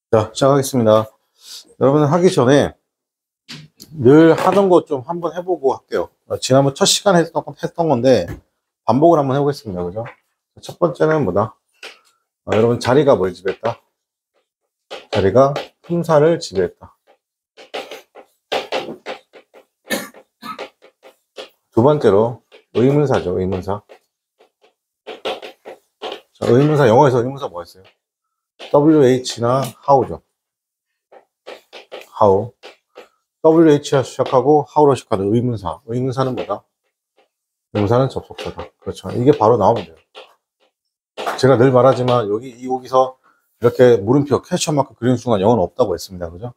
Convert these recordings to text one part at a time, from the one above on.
자, 시작하겠습니다. 여러분 하기 전에 늘 하던 거 좀 한번 해보고 할게요. 지난번 첫 시간에 했던 건데 반복을 한번 해보겠습니다. 그죠? 첫 번째는 뭐다? 여러분 자리가 뭘 지배했다? 자리가 품사를 지배했다. 두 번째로 의문사죠. 의문사. 자, 의문사 영어에서 의문사 뭐였어요? WH나 how죠. how. WH와 시작하고 how로 시작하는 의문사. 의문사는 뭐다? 의문사는 접속사다. 그렇죠. 이게 바로 나오면 돼요. 제가 늘 말하지만 여기서 이렇게 물음표 퀘스천 마크 그리는 순간 영어는 없다고 했습니다. 그죠?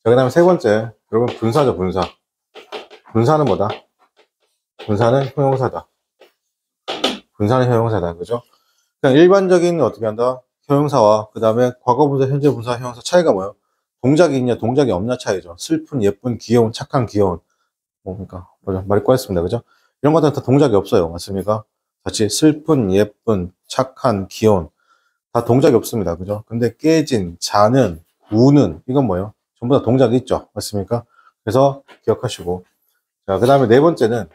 자, 그 다음에 세 번째, 여러분 분사죠. 분사. 분사는 뭐다? 분사는 형용사다. 분사는 형용사다. 그죠? 그냥 일반적인 어떻게 한다? 형용사와 그 다음에 과거분사, 현재분사, 형용사 차이가 뭐예요? 동작이 있냐 동작이 없냐 차이죠. 슬픈, 예쁜, 귀여운, 착한, 귀여운. 뭡니까? 말이 꼬였습니다. 그죠? 이런 것들은 다 동작이 없어요. 맞습니까? 같이 슬픈, 예쁜, 착한, 귀여운. 다 동작이 없습니다. 그죠? 근데 깨진, 자는, 우는, 이건 뭐예요? 전부 다 동작이 있죠. 맞습니까? 그래서 기억하시고. 자, 그 다음에 네 번째는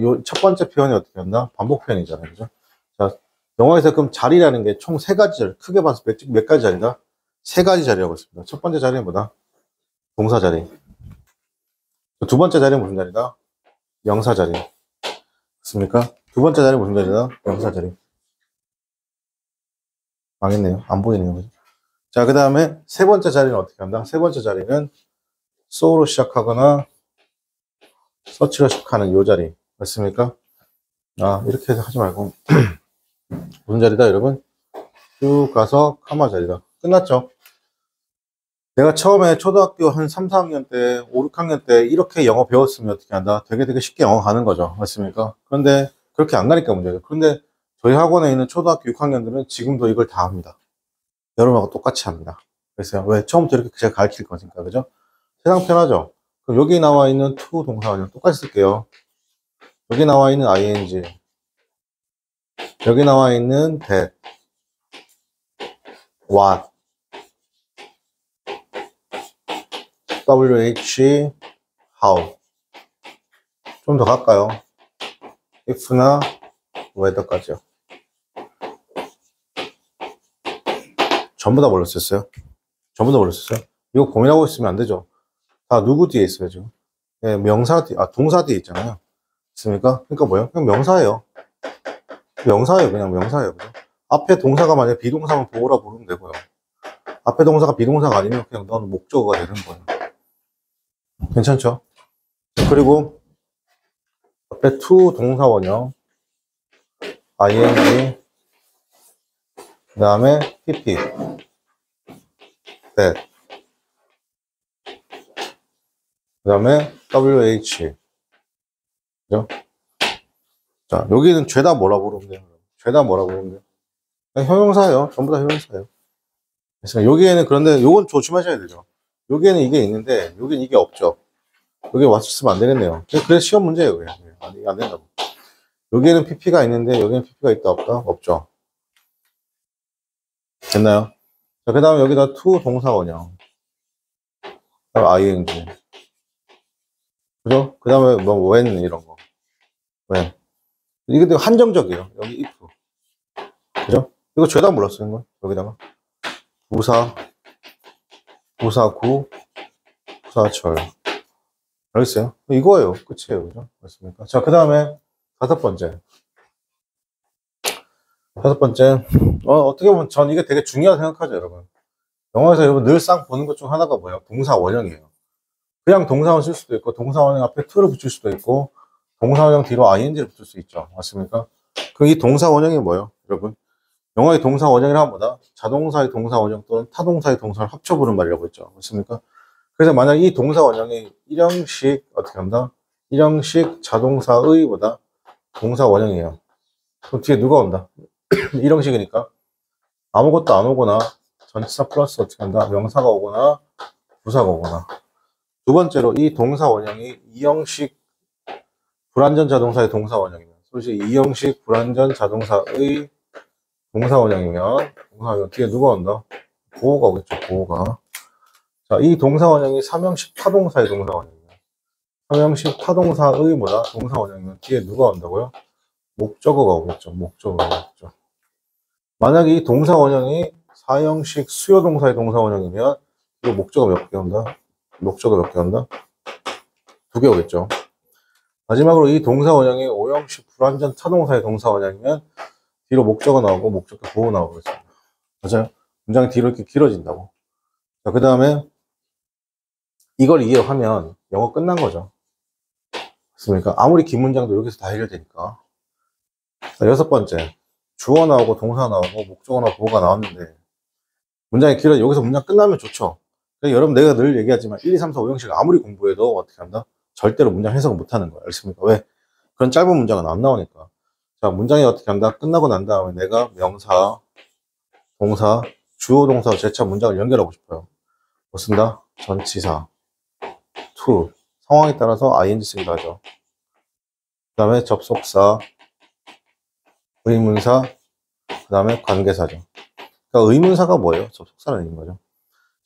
요 첫 번째 표현이 어떻게 한다? 반복 표현이잖아요. 그죠? 자, 영어에서 그럼 자리라는 게 총 세 가지 자리, 크게 봐서 몇 가지 자리다? 세 가지 자리라고 했습니다. 첫 번째 자리는 뭐다? 동사 자리. 두 번째 자리는 무슨 자리다? 명사 자리. 맞습니까? 두 번째 자리는 무슨 자리다? 명사 자리. 망했네요. 안 보이네요. 그죠? 자, 그 다음에 세 번째 자리는 어떻게 한다? 세 번째 자리는 so로 시작하거나 search로 시작하는 요 자리. 맞습니까? 이렇게 해서 하지 말고. 무슨 자리다, 여러분? 쭉 가서 카마 자리다. 끝났죠? 내가 처음에 초등학교 한 3, 4학년 때, 5, 6학년 때 이렇게 영어 배웠으면 어떻게 한다? 되게 쉽게 영어 가는 거죠. 맞습니까? 그런데 그렇게 안 가니까 문제예요. 그런데 저희 학원에 있는 초등학교 6학년들은 지금도 이걸 다 합니다. 여러분하고 똑같이 합니다. 그래서 왜? 처음부터 이렇게 제가 가르칠 거니까. 그죠? 세상 편하죠? 그럼 여기 나와 있는 to 동사원형 똑같이 쓸게요. 여기 나와 있는 ing, 여기 나와 있는 that, what, wh, how. 좀 더 갈까요? if나 whether까지요. 전부 다 뭘로 썼어요? 전부 다 뭘로 썼어요? 이거 고민하고 있으면 안 되죠. 다 누구 뒤에 있어요, 지금? 네, 명사 뒤, 동사 뒤에 있잖아요. 있습니까? 그러니까 뭐예요? 그냥 명사예요. 명사예요, 그냥 명사예요. 그죠? 앞에 동사가 만약에 비동사면 보호라 부르면 되고요. 앞에 동사가 비동사가 아니면 그냥 너는 목적어가 되는 거예요. 괜찮죠? 그리고 앞에 to 동사원형, ing, 그 다음에 pp, that, 그 다음에 wh. 그죠? 자, 여기는 죄다 뭐라 부르면 돼요? 죄다 뭐라 부르면 돼요? 그냥 형용사예요. 전부 다 형용사예요. 그래서 여기에는 그런데 요건 조심하셔야 되죠. 여기에는 이게 있는데 여기는 이게 없죠. 여기 왔으면 안 되겠네요. 그래서 시험 문제예요. 그냥. 이게 안 된다고. 여기에는 pp가 있는데 여기는 pp가 있다 없다? 없죠. 됐나요? 자, 그 다음에 여기다 to 동사원형, ing, 그죠? 그 다음에 뭐 when 이런 거, when. 이게 되게 한정적이에요. 여기 if, 그죠? 이거 죄다 몰랐어요. 이거 여기다가 부사, 부사구, 부사절. 알겠어요? 이거예요. 끝이에요. 그죠? 맞습니까? 자, 그 다음에 다섯 번째, 어떻게 보면 전 이게 되게 중요하다고 생각하죠, 여러분. 영어에서 여러분 늘상 보는 것 중 하나가 뭐예요? 동사 원형이에요. 그냥 동사원 쓸 수도 있고, 동사원형 앞에 to를 붙일 수도 있고, 동사원형 뒤로 ing를 붙일 수 있죠. 맞습니까? 그럼 이 동사 원형이 뭐예요, 여러분? 영어의 동사 원형이란 뭐다? 자동사의 동사 원형 또는 타동사의 동사를 합쳐 부르는 말이라고 했죠. 맞습니까? 그래서 만약 이 동사 원형이 일형식, 어떻게 한다? 일형식 자동사의보다 동사 원형이에요. 그럼 뒤에 누가 온다? 일형식이니까 아무것도 안 오거나 전치사 플러스 어떻게 한다? 명사가 오거나 부사가 오거나. 두 번째로 이 동사 원형이 이형식 불완전 자동사의 동사 원형이면, 솔직히 이형식 불완전 자동사의 동사 원형이면 뒤에 누가 온다? 보호가 오겠죠, 보호가. 자, 이 동사 원형이 삼형식 타동사의 동사 원형이에요. 삼형식 타동사의 뭐다? 동사 원형이면 뒤에 누가 온다고요? 목적어가 오겠죠, 목적어가 오겠죠. 만약에 이 동사 원형이 사형식 수요 동사의 동사 원형이면 이 목적어 몇 개 온다? 목적어 몇 개 온다? 2개 오겠죠. 마지막으로 이 동사 원형이 오형식 불완전 타동사의 동사 원형이면 뒤로 목적어 나오고 목적어 보호 나오겠습니다. 맞아요? 문장이 뒤로 이렇게 길어진다고. 자, 그 다음에 이걸 이해하면 영어 끝난 거죠. 맞습니까? 아무리 긴 문장도 여기서 다 해결되니까. 자, 6번째. 주어 나오고 동사 나오고 목적어나 보호가 나왔는데 문장이 길어 여기서 문장 끝나면 좋죠. 그러니까 여러분 내가 늘 얘기하지만 1, 2, 3, 4, 5형식 아무리 공부해도 어떻게 한다? 절대로 문장 해석을 못 하는 거야. 알겠습니까? 왜? 그런 짧은 문장은 안 나오니까. 자, 문장이 어떻게 한다? 끝나고 난 다음에 내가 명사, 동사, 주어, 동사, 제차 문장을 연결하고 싶어요. 뭐 쓴다? 전치사, to. 상황에 따라서 ing 쓰기도 하죠. 그 다음에 접속사, 의문사, 그 다음에 관계사죠. 그러니까 의문사가 뭐예요? 접속사라는 얘기인 거죠.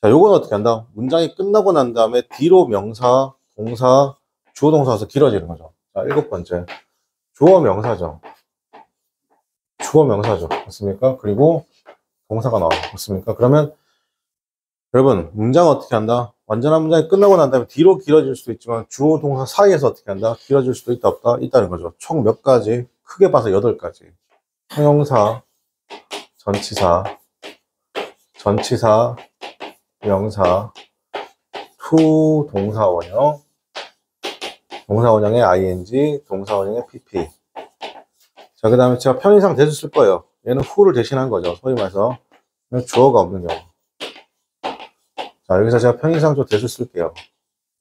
자, 요건 어떻게 한다? 문장이 끝나고 난 다음에 뒤로 명사, 동사, 주어, 동사 와서 길어지는 거죠. 자, 7번째. 주어 명사죠. 주어 명사죠. 맞습니까? 그리고 동사가 나와요. 맞습니까? 그러면 여러분, 문장은 어떻게 한다? 완전한 문장이 끝나고 난 다음에 뒤로 길어질 수도 있지만 주어, 동사 사이에서 어떻게 한다? 길어질 수도 있다, 없다? 있다는 거죠. 총 몇 가지? 크게 봐서 8가지. 형용사, 전치사, 전치사, 명사, to 동사 원형, 동사 원형의 ing, 동사 원형의 pp. 자, 그 다음에 제가 편의상 대수 쓸 거예요. 얘는 who를 대신한 거죠. 소위 말해서 주어가 없는 경우. 자, 여기서 제가 편의상 좀 대수 쓸게요.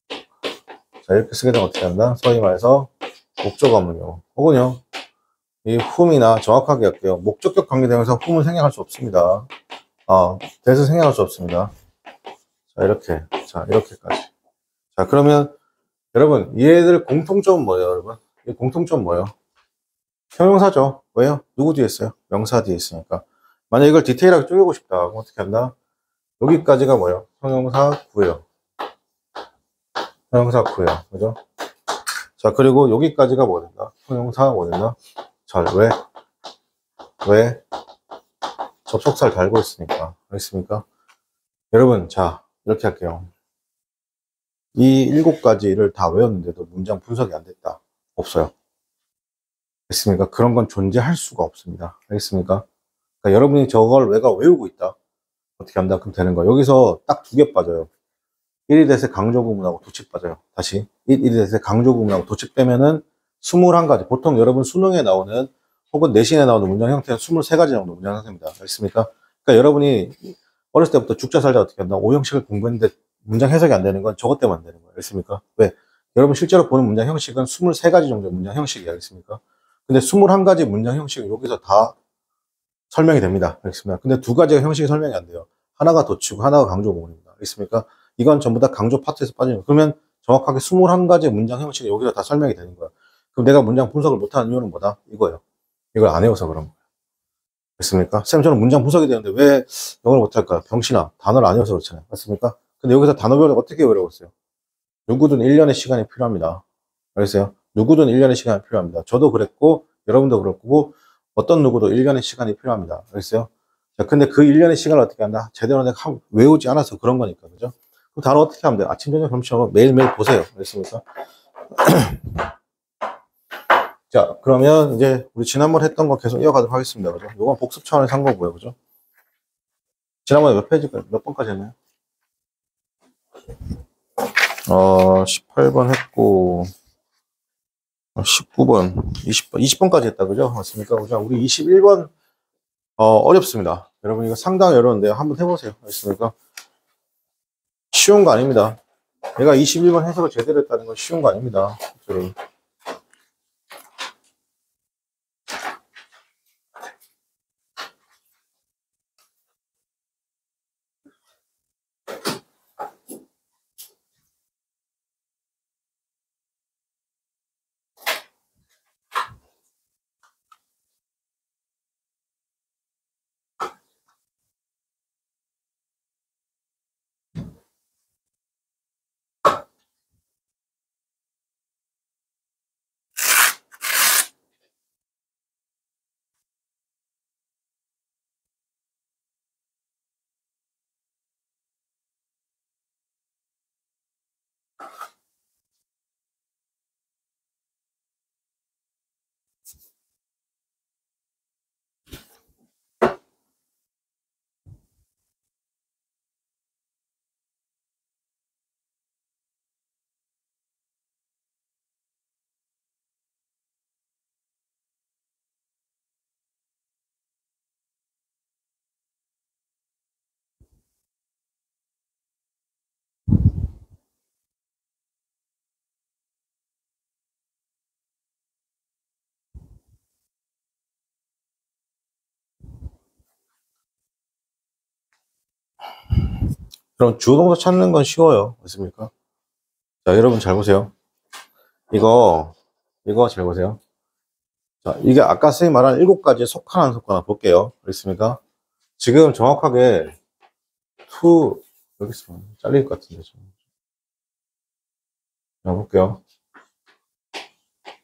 자, 이렇게 쓰게 되면 어떻게 한다? 소위 말해서 목적어 없는 경우. 혹은요, 이 whom이나 정확하게 할게요. 목적격 관계대명사 whom은 생략할 수 없습니다. 대수 생략할 수 없습니다. 자, 이렇게. 자, 이렇게까지. 자, 그러면 여러분, 얘들 공통점은 뭐예요, 여러분? 이 공통점 뭐예요? 형용사죠. 왜요? 누구 뒤에 있어요? 명사 뒤에 있으니까. 만약 이걸 디테일하게 쪼개고 싶다. 그럼 어떻게 한다? 여기까지가 뭐예요? 형용사 구예요. 형용사 구예요. 그죠? 자, 그리고 여기까지가 뭐 된다? 형용사 뭐 된다? 잘, 왜? 왜? 접속사를 달고 있으니까. 알겠습니까? 여러분, 자, 이렇게 할게요. 이 7가지를 다 외웠는데도 문장 분석이 안 됐다. 없어요. 알겠습니까? 그런 건 존재할 수가 없습니다. 알겠습니까? 그러니까 여러분이 저걸 내가 외우고 있다. 어떻게 한다? 그럼 되는 거야. 여기서 딱 2개 빠져요. 1이 대세 강조 구문하고 도칙 빠져요. 다시. 1이 대세 강조 구문하고 도칙 빼면은 21가지. 보통 여러분 수능에 나오는 혹은 내신에 나오는 문장 형태는 23가지 정도 문장 형태입니다. 알겠습니까? 그러니까 여러분이 어렸을 때부터 죽자 살자 어떻게 한다? 5형식을 공부했는데 문장 해석이 안 되는 건 저것 때문에 안 되는 거예요. 알겠습니까? 왜? 여러분 실제로 보는 문장 형식은 23가지 정도의 문장 형식이에요. 알겠습니까? 근데 21가지 문장 형식은 여기서 다 설명이 됩니다. 알겠습니까? 근데 2가지가 형식이 설명이 안 돼요. 하나가 도치고 하나가 강조 구문입니다. 알겠습니까? 이건 전부 다 강조 파트에서 빠지는 거예요. 그러면 정확하게 21가지 문장 형식이 여기서 다 설명이 되는 거야. 그럼 내가 문장 분석을 못하는 이유는 뭐다? 이거예요. 이걸 안 해워서 그런 거예요. 됐습니까? 쌤, 저는 문장 분석이 되는데 왜 영어를 못할까? 병신아, 단어를 안 외워서 그렇잖아요. 맞습니까? 근데 여기서 단어 배우는 어떻게 외우겠어요? 누구든 1년의 시간이 필요합니다. 알겠어요? 누구든 1년의 시간이 필요합니다. 저도 그랬고, 여러분도 그렇고, 어떤 누구도 1년의 시간이 필요합니다. 알겠어요? 자, 근데 그 1년의 시간을 어떻게 한다? 제대로 내가 외우지 않아서 그런 거니까, 그죠? 그럼 단어 어떻게 하면 돼? 아침, 저녁, 점심, 매일매일 보세요. 알겠습니까? 자, 그러면 이제 우리 지난번 했던 거 계속 이어가도록 하겠습니다. 그죠? 이건 복습 차원에서 한 거고요. 그죠? 지난번에 몇 페이지까지, 몇 번까지 했나요? 18번 했고, 19번, 20번, 20번까지 했다. 그죠? 맞습니까? 그죠? 우리 21번, 어렵습니다. 여러분, 이거 상당히 어려운데요. 한번 해보세요. 알겠습니까? 쉬운 거 아닙니다. 내가 21번 해석을 제대로 했다는 건 쉬운 거 아닙니다. 여러분. 그럼 주어 동사 찾는 건 쉬워요. 맞습니까? 자, 여러분 잘 보세요. 이거 잘 보세요. 자, 이게 아까 선생님 말한 7가지에 속하나 속하나 볼게요. 그렇습니까? 지금 정확하게 to 여기 있으면 잘릴 것 같은데 좀. 자, 볼게요.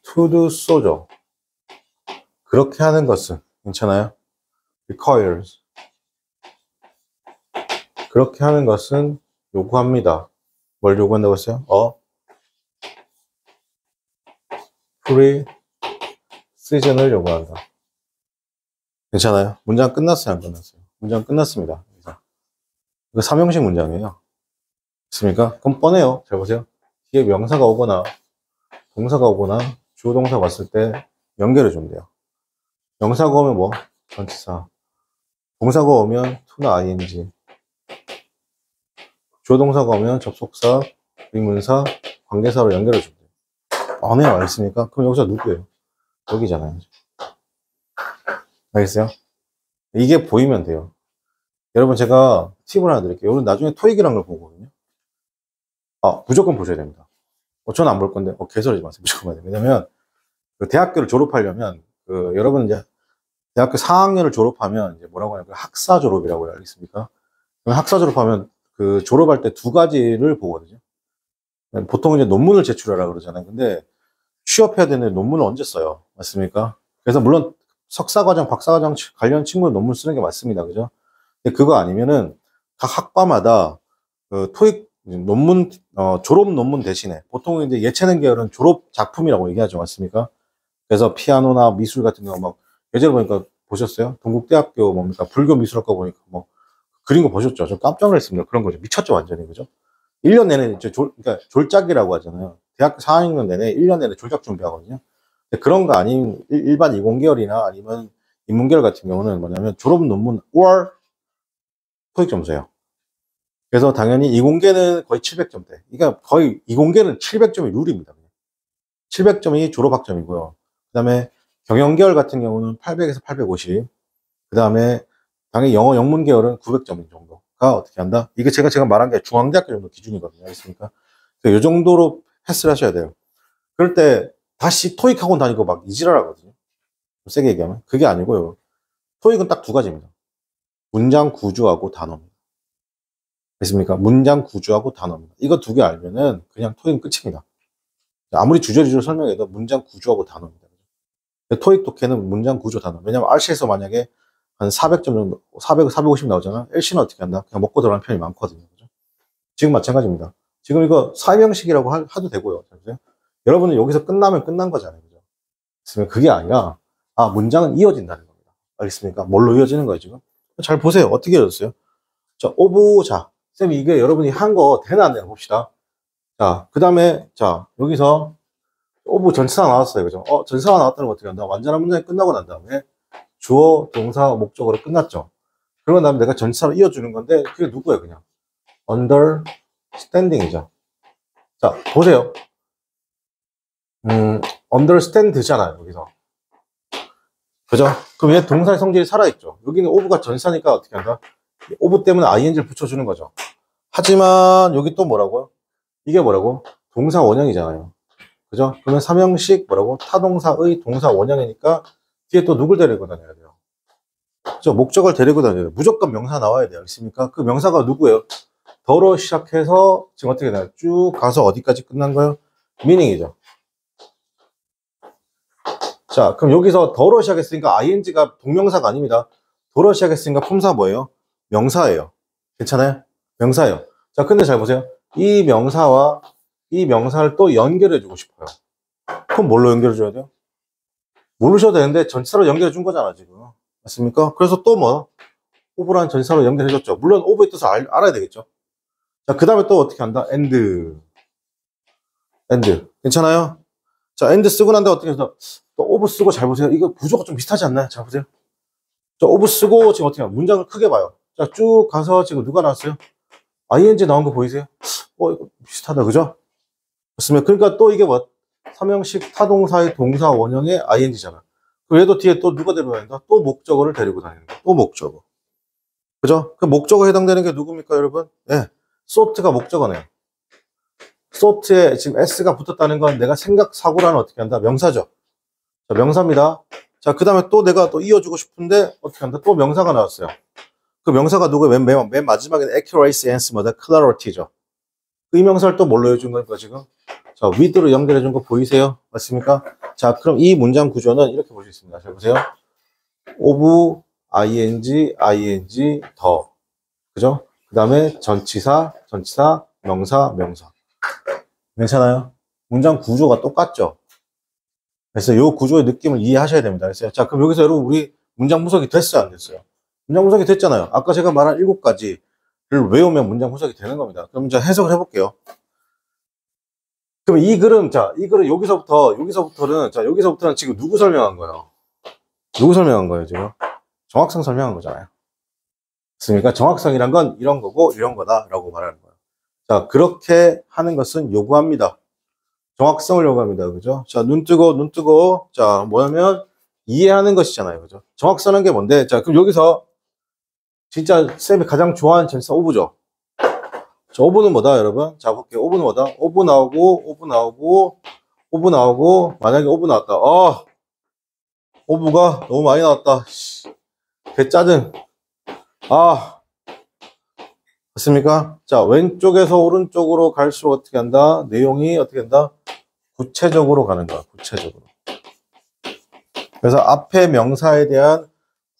to do so죠. 그렇게 하는 것은 괜찮아요? requires 그렇게 하는 것은 요구합니다. 뭘 요구한다고 했어요? precision을 요구한다. 괜찮아요? 문장 끝났어요? 안 끝났어요? 문장 끝났습니다. 이거 삼형식 문장이에요. 됐습니까? 그럼 뻔해요. 잘 보세요. 뒤에 명사가 오거나 동사가 오거나 주어 동사가 왔을 때 연결해 주면 돼요. 명사가 오면 뭐? 전치사. 동사가 오면 to나 ing. 주어 동사가 오면 접속사, 의문사, 관계사로 연결해 주면 돼요. 안에 와 있습니까? 그럼 여기서 누구예요? 여기잖아요. 알겠어요? 이게 보이면 돼요. 여러분 제가 팁을 하나 드릴게요. 여러분 나중에 토익이라는 걸 보거든요. 무조건 보셔야 됩니다. 저는 안 볼 건데 개설하지 마세요. 무조건 봐야 돼요. 왜냐면 그 대학교를 졸업하려면 여러분 이제 대학교 4학년을 졸업하면 이제 뭐라고 하냐면 학사 졸업이라고 해요. 알겠습니까? 학사 졸업하면 그 졸업할 때 2가지를 보거든요. 보통 이제 논문을 제출하라 그러잖아요. 근데 취업해야 되는 논문을 언제 써요? 맞습니까? 그래서 물론 석사과정, 박사과정 관련 친구는 논문 쓰는 게 맞습니다. 그죠? 근데 그거 아니면은 각 학과마다 그 토익 논문, 졸업 논문 대신에 보통 이제 예체능 계열은 졸업 작품이라고 얘기하죠. 맞습니까? 그래서 피아노나 미술 같은 경우 막 예전에 보니까 보셨어요? 동국대학교 뭡니까? 불교 미술학과 보니까 뭐 그린 거 보셨죠? 저 깜짝 놀랐습니다. 그런 거죠. 미쳤죠, 완전히. 그죠? 1년 내내 이제 그러니까 졸작이라고 하잖아요. 대학교 4학년 내내 1년 내내 졸작 준비하거든요. 근데 그런 거 아닌 일반 이공계열이나 아니면 인문계열 같은 경우는 뭐냐면 졸업 논문 or 토익 점수예요. 그래서 당연히 이공계는 거의 700점대. 그러니까 거의 이공계는 700점이 룰입니다. 700점이 졸업학점이고요. 그 다음에 경영계열 같은 경우는 800에서 850. 그 다음에 당연히 영어 영문 계열은 900점 정도가 어떻게 한다? 이게 제가 말한 게 중앙대학교 정도 기준이거든요. 알겠습니까? 이 정도로 패스를 하셔야 돼요. 그럴 때 다시 토익 학원 다니고 막 이지랄 하거든요. 세게 얘기하면. 그게 아니고요. 토익은 딱 2가지입니다. 문장 구조하고 단어입니다. 됐습니까? 문장 구조하고 단어입니다. 이거 2개 알면은 그냥 토익은 끝입니다. 아무리 주저리로 설명해도 문장 구조하고 단어입니다. 토익 독해는 문장 구조 단어. 왜냐면 RC에서 만약에 한 400점 정도, 400, 450 나오잖아. LC는 어떻게 한다? 그냥 먹고 들어가는 편이 많거든요. 그죠? 지금 마찬가지입니다. 지금 이거 사형식이라고 하도 되고요. 여러분은 여기서 끝나면 끝난 거잖아요. 그죠? 그게 아니라, 문장은 이어진다는 겁니다. 알겠습니까? 뭘로 이어지는 거예요, 지금? 잘 보세요. 어떻게 이어졌어요? 자, 자, 쌤이 이게 여러분이 한 거 되나 안 되나 봅시다. 자, 그 다음에, 자, 여기서 오브 전치사가 나왔어요. 그죠? 전치사가 나왔다는 거 어떻게 한다? 완전한 문장이 끝나고 난 다음에 주어, 동사, 목적어로 끝났죠. 그러고 나면 내가 전치사로 이어주는 건데, 그게 누구예요, 그냥? understanding이죠. 자, 보세요. understand잖아요, 여기서. 그죠? 그럼 얘 동사의 성질이 살아있죠. 여기는 오브가 전치사니까 어떻게 한다? 오브 때문에 ing를 붙여주는 거죠. 하지만 여기 또 뭐라고요? 이게 뭐라고? 동사 원형이잖아요. 그죠? 그러면 삼형식 뭐라고? 타동사의 동사 원형이니까 뒤에 또 누굴 데리고 다녀야 돼요? 그죠? 목적을 데리고 다녀야 돼요. 무조건 명사 나와야 돼요. 알겠습니까? 그 명사가 누구예요? 더로 시작해서 지금 어떻게 되나요? 쭉 가서 어디까지 끝난 거예요? meaning이죠. 자, 그럼 여기서 더로 시작했으니까 ing가 동명사가 아닙니다. 더로 시작했으니까 품사 뭐예요? 명사예요. 괜찮아요? 명사예요. 자, 근데 잘 보세요. 이 명사와 이 명사를 또 연결해 주고 싶어요. 그럼 뭘로 연결해 줘야 돼요? 모르셔도 되는데 전치사로 연결해 준 거잖아, 지금. 맞습니까? 그래서 또 뭐? 오브라는 전치사로 연결해 줬죠. 물론 오브의 뜻을 알아야 되겠죠. 자, 그 다음에 또 어떻게 한다? and. 괜찮아요? 자, and 쓰고 난 다음에 어떻게 해서 또 오브 쓰고 잘 보세요. 이거 구조가 좀 비슷하지 않나요? 잘 보세요. 자, 오브 쓰고 지금 어떻게 해요? 문장을 크게 봐요. 자, 쭉 가서 지금 누가 나왔어요? ing 나온 거 보이세요? 이거 비슷하다, 그죠? 맞습니다. 그러니까 또 이게 뭐? 삼형식 타동사의 동사 원형의 ing잖아. 그럼 얘도 뒤에 또 누가 데리고 다닌다? 또 목적어를 데리고 다니는 거야. 또 목적어. 그죠? 그 목적어에 해당되는 게 누굽니까, 여러분? 예. 소트가 목적어네요. 소트에 지금 s가 붙었다는 건 내가 생각, 사고라는 어떻게 한다? 명사죠. 자, 명사입니다. 자, 그 다음에 또 내가 또 이어주고 싶은데 어떻게 한다? 또 명사가 나왔어요. 그 명사가 누구예요? 맨 마지막에는 accuracy and 뭐다? clarity죠. 이 명사를 또 뭘로 해준 거니까 지금? 자, with로 연결해 준 거 보이세요? 맞습니까? 자, 그럼 이 문장 구조는 이렇게 볼 수 있습니다. 잘 보세요. of, ing, 더. 그죠? 그 다음에 전치사, 명사. 괜찮아요? 문장 구조가 똑같죠? 그래서 이 구조의 느낌을 이해하셔야 됩니다. 그래서 자, 그럼 여기서 여러분 우리 문장 분석이 됐어요? 안 됐어요? 문장 분석이 됐잖아요. 아까 제가 말한 7가지를 외우면 문장 분석이 되는 겁니다. 그럼 이제 해석을 해볼게요. 그럼 이 글은, 자, 이 글은 여기서부터는 지금 누구 설명한 거예요? 누구 설명한 거예요, 지금? 정확성 설명한 거잖아요. 맞습니까? 정확성이란 건 이런 거고, 이런 거다라고 말하는 거예요. 자, 그렇게 하는 것은 요구합니다. 정확성을 요구합니다. 그죠? 자, 눈 뜨고. 자, 뭐냐면, 이해하는 것이잖아요. 그죠? 정확성은 게 뭔데? 자, 그럼 여기서, 진짜 쌤이 가장 좋아하는 전치사 오브죠? 자, 오브는 뭐다, 여러분? 자, 볼게요. 오브는 뭐다? 오브 나오고, 만약에 오브 나왔다. 오브가 너무 많이 나왔다. 개 짜증. 맞습니까? 자, 왼쪽에서 오른쪽으로 갈수록 어떻게 한다? 내용이 어떻게 한다? 구체적으로 가는 거야, 구체적으로. 그래서 앞에 명사에 대한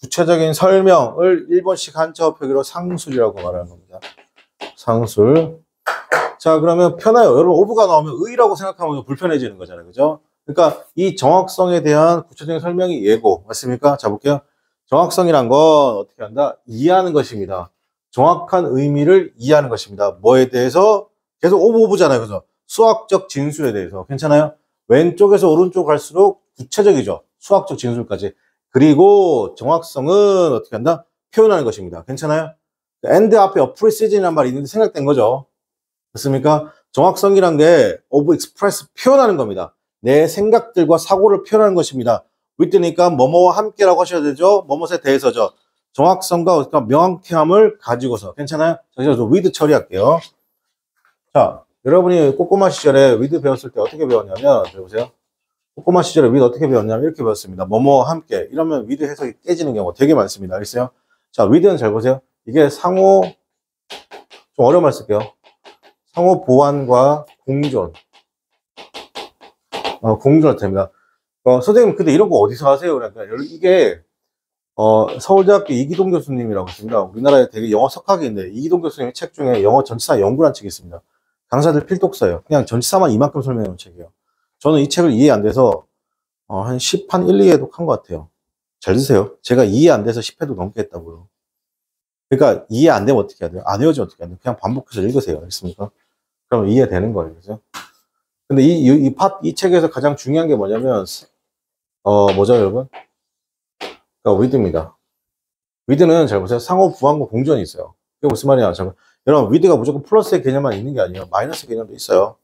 구체적인 설명을 일본식 한자어 표기로 상술이라고 말하는 겁니다. 상술. 자, 그러면 편해요. 여러분, 오브가 나오면 의라고 생각하면 불편해지는 거잖아요. 그죠? 그러니까 이 정확성에 대한 구체적인 설명이 예고. 맞습니까? 자, 볼게요. 정확성이란 건 어떻게 한다? 이해하는 것입니다. 정확한 의미를 이해하는 것입니다. 뭐에 대해서? 계속 오브잖아요. 그죠? 수학적 진술에 대해서. 괜찮아요? 왼쪽에서 오른쪽 갈수록 구체적이죠. 수학적 진술까지. 그리고 정확성은 어떻게 한다? 표현하는 것입니다. 괜찮아요? and 앞에 a precision이란 말이 있는데 생략된 거죠. 맞습니까? 정확성이란 게 of express 표현하는 겁니다. 내 생각들과 사고를 표현하는 것입니다. with니까 뭐뭐와 함께라고 하셔야 되죠. 뭐뭐에 대해서죠. 정확성과 명확함을 가지고서. 괜찮아요? 그래서 with 처리할게요. 자, 여러분이 꼬꼬마 시절에 with 배웠을 때 어떻게 배웠냐면, 보세요. 꼬꼬마 시절에 with 어떻게 배웠냐면 이렇게 배웠습니다. 뭐뭐와 함께. 이러면 with 해석이 깨지는 경우가 되게 많습니다. 알겠어요? 자, with는 잘 보세요. 이게 상호, 좀 어려운 말 쓸게요. 상호 보완과 공존. 공존할 됩니다. 선생님, 근데 이런 거 어디서 하세요? 그러니까, 이게, 서울대학교 이기동 교수님이라고 있습니다. 우리나라에 되게 영어 석학이 있는데, 이기동 교수님 책 중에 영어 전치사 연구라는 책이 있습니다. 강사들 필독서예요. 그냥 전치사만 이만큼 설명해 놓은 책이에요. 저는 이 책을 이해 안 돼서, 한 10한 1, 2회독 한 것 같아요. 잘 드세요. 제가 이해 안 돼서 10회도 넘게 했다고요. 그러니까, 이해 안 되면 어떻게 해야 돼요? 안 외워지면 어떻게 해야 돼요? 그냥 반복해서 읽으세요. 알겠습니까? 그럼 이해되는 거예요. 그죠? 근데 이 책에서 가장 중요한 게 뭐냐면, 뭐죠, 여러분? 그러니까 with입니다. with는 잘 보세요. 상호 부합과 공존이 있어요. 그게 무슨 말이냐? 여러분, with가 무조건 플러스의 개념만 있는 게 아니에요. 마이너스 개념도 있어요.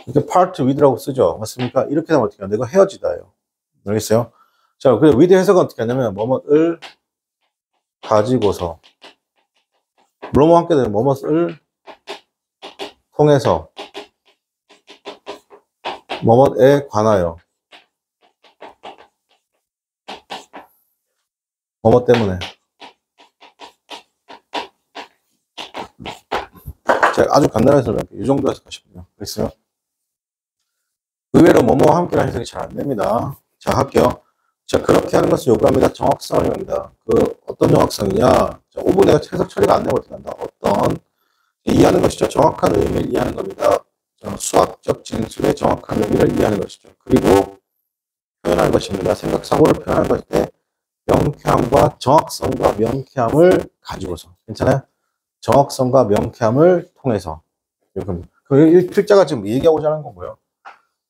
이렇게 part with라고 쓰죠. 맞습니까? 이렇게 하면 어떻게 해요? 내가 헤어지다예요. 알겠어요? 자, 그래서 with 해석은 어떻게 하냐면, 뭐뭐을 가지고서, 뭐뭐 함께 되는 뭐뭐을 통해서, 뭐뭐에 관하여, 뭐뭐 때문에. 제가 아주 간단하게 설명할게요. 이 정도 해석하시면 됐어요. 의외로 뭐뭐와 함께라는 해석이 잘 안 됩니다. 자, 할게요. 자, 그렇게 하는 것을 요구합니다. 정확성을 요구합니다. 어떤 정확성이냐? 자, 5분 내가 해석 처리가 안 되면 어떻게 한다? 이해하는 것이죠. 정확한 의미를 이해하는 겁니다. 자, 수학적 진술의 정확한 의미를 이해하는 것이죠. 그리고 표현하는 것입니다. 생각, 사고를 표현하는 것일 때 명쾌함과 정확성과 명쾌함을 가지고서. 괜찮아요? 정확성과 명쾌함을 통해서. 이 필자가 지금 얘기하고자 하는 건 뭐예요?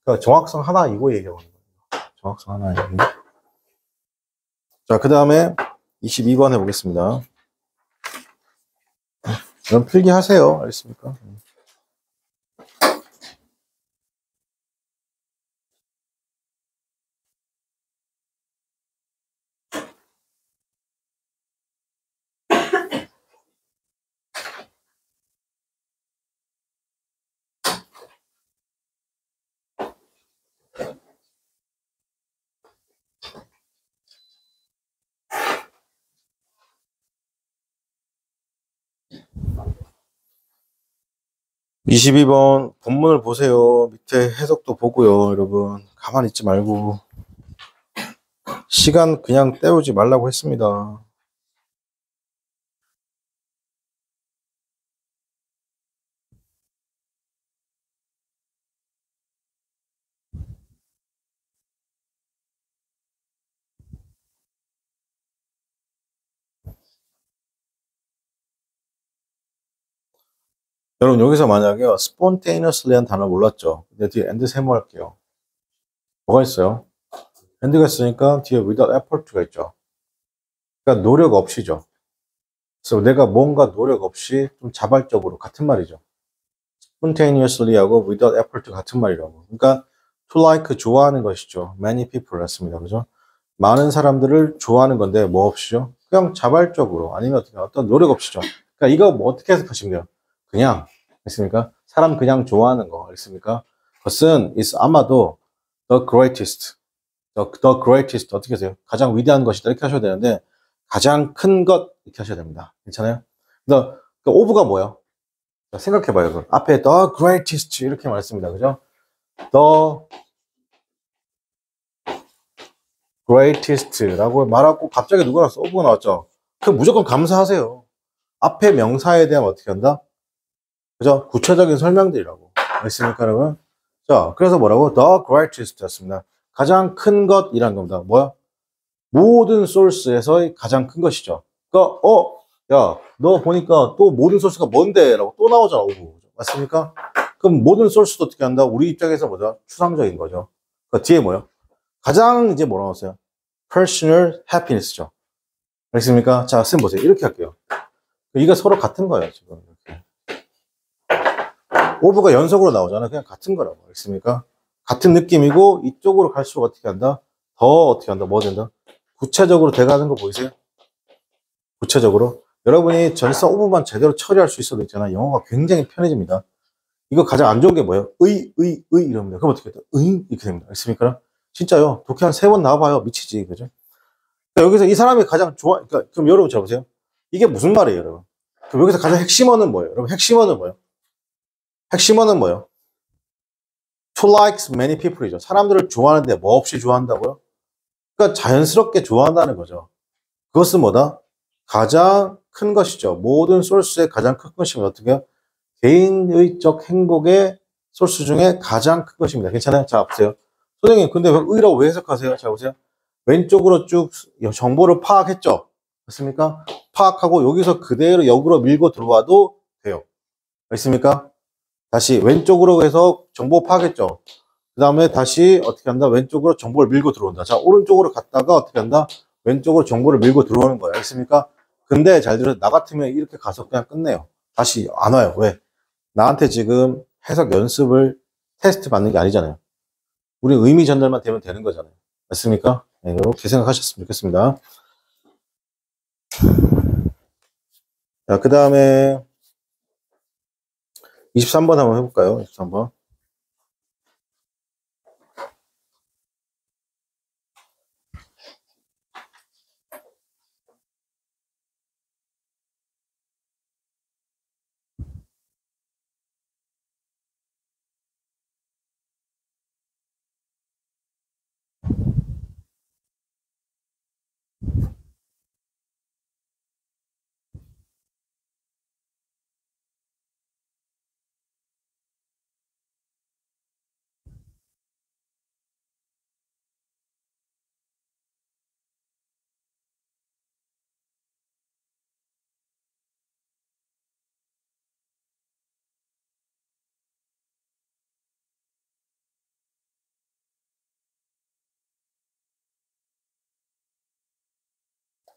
그러니까 정확성 하나 이거 얘기하고 있는 거예요. 정확성 하나 이거. 자, 그 다음에 22번 해보겠습니다. 그럼 필기하세요. 알겠습니까? 22번 본문을 보세요. 밑에 해석도 보고요. 여러분 가만히 있지 말고 시간 그냥 때우지 말라고 했습니다. 여러분 여기서 만약에 spontaneously한 단어 몰랐죠? 근데 뒤에 and 세모할게요. 뭐가 있어요? and가 있으니까 뒤에 without effort가 있죠. 그러니까 노력 없이죠. 그래서 내가 뭔가 노력 없이 좀 자발적으로 같은 말이죠. spontaneously하고 without effort 같은 말이라고. 그러니까 to like 좋아하는 것이죠. many people 했습니다. 그죠? 많은 사람들을 좋아하는 건데 뭐 없이죠? 그냥 자발적으로 아니면 어떤 노력 없이죠. 그러니까 이거 뭐 어떻게 해석하시면 돼요? 그냥 했습니까? 사람 그냥 좋아하는 거 했습니까? 그것은 is 아마도 the greatest, the greatest 어떻게 하세요? 가장 위대한 것이다 이렇게 하셔야 되는데 가장 큰 것 이렇게 하셔야 됩니다. 괜찮아요? 그 오브가 뭐예요? 생각해봐요. 그 앞에 the greatest 이렇게 말했습니다. 그죠? the greatest라고 말하고 갑자기 누가 나왔어? 오브가 나왔죠? 그럼 무조건 감사하세요. 앞에 명사에 대한 어떻게 한다? 그죠? 구체적인 설명들이라고. 있습니까, 여러분? 자, 그래서 뭐라고? the greatest 였습니다. 가장 큰 것이란 겁니다. 뭐야? 모든 소스에서의 가장 큰 것이죠. 그러니까, 야, 너 보니까 또 모든 소스가 뭔데? 라고 또 나오잖아, 오브. 맞습니까? 그럼 모든 소스도 어떻게 한다? 우리 입장에서 뭐죠? 추상적인 거죠. 그 뒤에 뭐요? 가장 이제 뭐라고 했어요? personal happiness죠. 알겠습니까? 자, 쌤 보세요. 이렇게 할게요. 이거 서로 같은 거예요, 지금. 이렇게. 오브가 연속으로 나오잖아요. 그냥 같은 거라고. 알겠습니까? 같은 느낌이고, 이쪽으로 갈수록 어떻게 한다? 더 어떻게 한다? 뭐 된다? 구체적으로 돼가는 거 보이세요? 구체적으로. 여러분이 전사 오브만 제대로 처리할 수 있어도 있잖아요. 영어가 굉장히 편해집니다. 이거 가장 안 좋은 게 뭐예요? 이럽니다. 그럼 어떻게 돼요? 이렇게 됩니다. 알겠습니까? 진짜요. 독해 한 3번 나와봐요. 미치지. 그죠? 그러니까 여기서 이 사람이 가장 그러니까 그럼 여러분 잘 보세요. 이게 무슨 말이에요, 여러분? 그럼 여기서 가장 핵심어는 뭐예요? 여러분, 핵심어는 뭐예요? 핵심어는 뭐예요? To like many people이죠. 사람들을 좋아하는데 뭐 없이 좋아한다고요? 그러니까 자연스럽게 좋아한다는 거죠. 그것은 뭐다? 가장 큰 것이죠. 모든 소스의 가장 큰 것이면 어떻게 해요? 개인의적 행복의 소스 중에 가장 큰 것입니다. 괜찮아요? 자, 보세요. 선생님, 근데 의라고 왜 해석하세요? 자, 보세요. 왼쪽으로 쭉 정보를 파악했죠? 맞습니까? 파악하고 여기서 그대로 역으로 밀고 들어와도 돼요. 알겠습니까? 다시 왼쪽으로 해서 정보 파악했죠? 그 다음에 다시 어떻게 한다? 왼쪽으로 정보를 밀고 들어온다. 자, 오른쪽으로 갔다가 어떻게 한다? 왼쪽으로 정보를 밀고 들어오는 거예요. 알겠습니까? 근데 잘 들어서 나 같으면 이렇게 가서 그냥 끝내요. 다시 안 와요. 왜? 나한테 지금 해석 연습을 테스트 받는 게 아니잖아요. 우리 의미 전달만 되면 되는 거잖아요. 맞습니까? 네, 이렇게 생각하셨으면 좋겠습니다. 자, 그 다음에 23번 한번 해볼까요? 23번.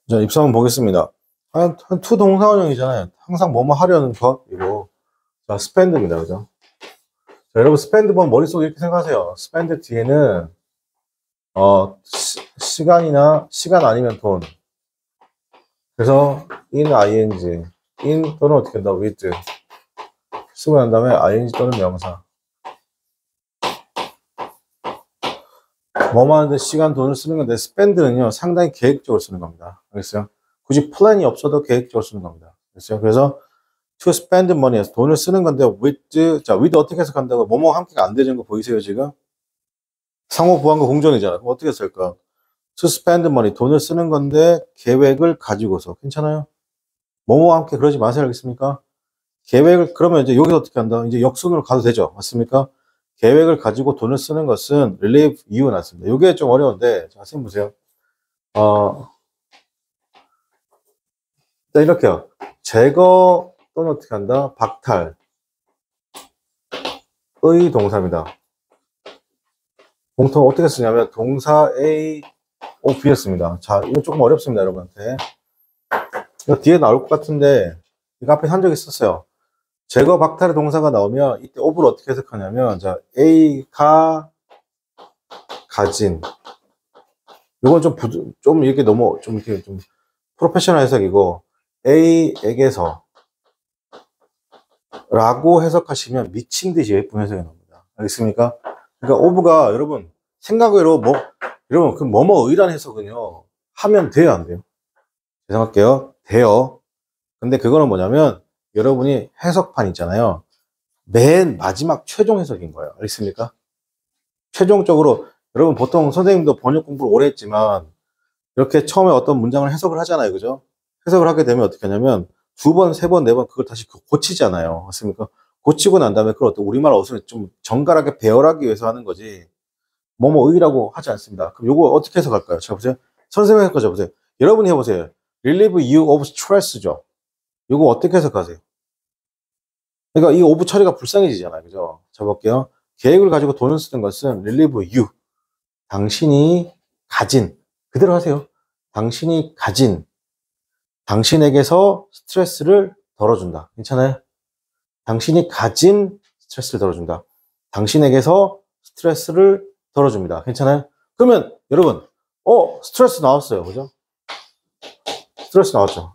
자, 입사문 보겠습니다. 한 투 동사원형이잖아요. 항상 뭐뭐 하려는 것, 이거. 자, 스펜드입니다. 그죠? 자, 여러분, 스펜드 보면 머릿속에 이렇게 생각하세요. 스펜드 뒤에는, 시간 아니면 돈. 그래서, in ing. in 또는 어떻게 한다? with. 쓰고 난 다음에 ing 또는 명사. 뭐뭐 하는데 시간, 돈을 쓰는 건데, 스펜드는요, 상당히 계획적으로 쓰는 겁니다. 알겠어요? 굳이 플랜이 없어도 계획적으로 쓰는 겁니다. 알겠어요? 그래서, to spend money에서 돈을 쓰는 건데 with 어떻게 해석한다고? 뭐뭐 함께가 안 되는 거 보이세요 지금? 상호 보완과 공존이잖아. 그럼 어떻게 쓸까? to spend money 돈을 쓰는 건데 계획을 가지고서 괜찮아요? 뭐뭐와 함께 그러지 마세요 알겠습니까? 계획을 그러면 이제 여기서 어떻게 한다? 이제 역순으로 가도 되죠 맞습니까? 계획을 가지고 돈을 쓰는 것은 relieve 이유가 났습니다. 이게 좀 어려운데 자 선생님 보세요. 이렇게요. 제거 또는 어떻게 한다? 박탈의 동사입니다. 공통 어떻게 쓰냐면 동사 A, O, B였습니다. 자, 이거 조금 어렵습니다, 여러분한테. 이거 뒤에 나올 것 같은데 이거 앞에 한 적 있었어요. 제거 박탈의 동사가 나오면 이때 of를 어떻게 해석하냐면 자, A가 가진 이건 좀 이렇게 너무 좀 이렇게 좀 프로페셔널 해석이고 A에게서 라고 해석하시면 미친 듯이 예쁜 해석이 나옵니다. 알겠습니까? 그러니까 of가 여러분 생각외로 여러분 그 뭐뭐의란 해석은요 하면 돼요 안 돼요? 죄송할게요. 돼요. 근데 그거는 뭐냐면 여러분이 해석판 있잖아요. 맨 마지막 최종 해석인 거예요. 알겠습니까? 최종적으로 여러분 보통 선생님도 번역 공부를 오래 했지만 이렇게 처음에 어떤 문장을 해석을 하잖아요. 그죠? 해석을 하게 되면 어떻게 하냐면 두 번, 세 번, 네 번 그걸 다시 고치잖아요. 맞습니까? 고치고 난 다음에 그걸 어떤 우리말 어순을 좀 정갈하게 배열하기 위해서 하는 거지 뭐뭐의라고 하지 않습니다. 그럼 요거 어떻게 해석할까요? 자 보세요. 선생님 해석하자 보세요. 여러분이 해보세요. relieve you of stress죠. 요거 어떻게 해석하세요? 그러니까 이 of 처리가 불쌍해지잖아요. 그죠? 자 볼게요. 계획을 가지고 돈을 쓰는 것은 relieve you. 당신이 가진 그대로 하세요. 당신이 가진 당신에게서 스트레스를 덜어준다. 괜찮아요? 당신이 가진 스트레스를 덜어준다. 당신에게서 스트레스를 덜어줍니다. 괜찮아요? 그러면 여러분 스트레스 나왔어요. 그죠? 스트레스 나왔죠.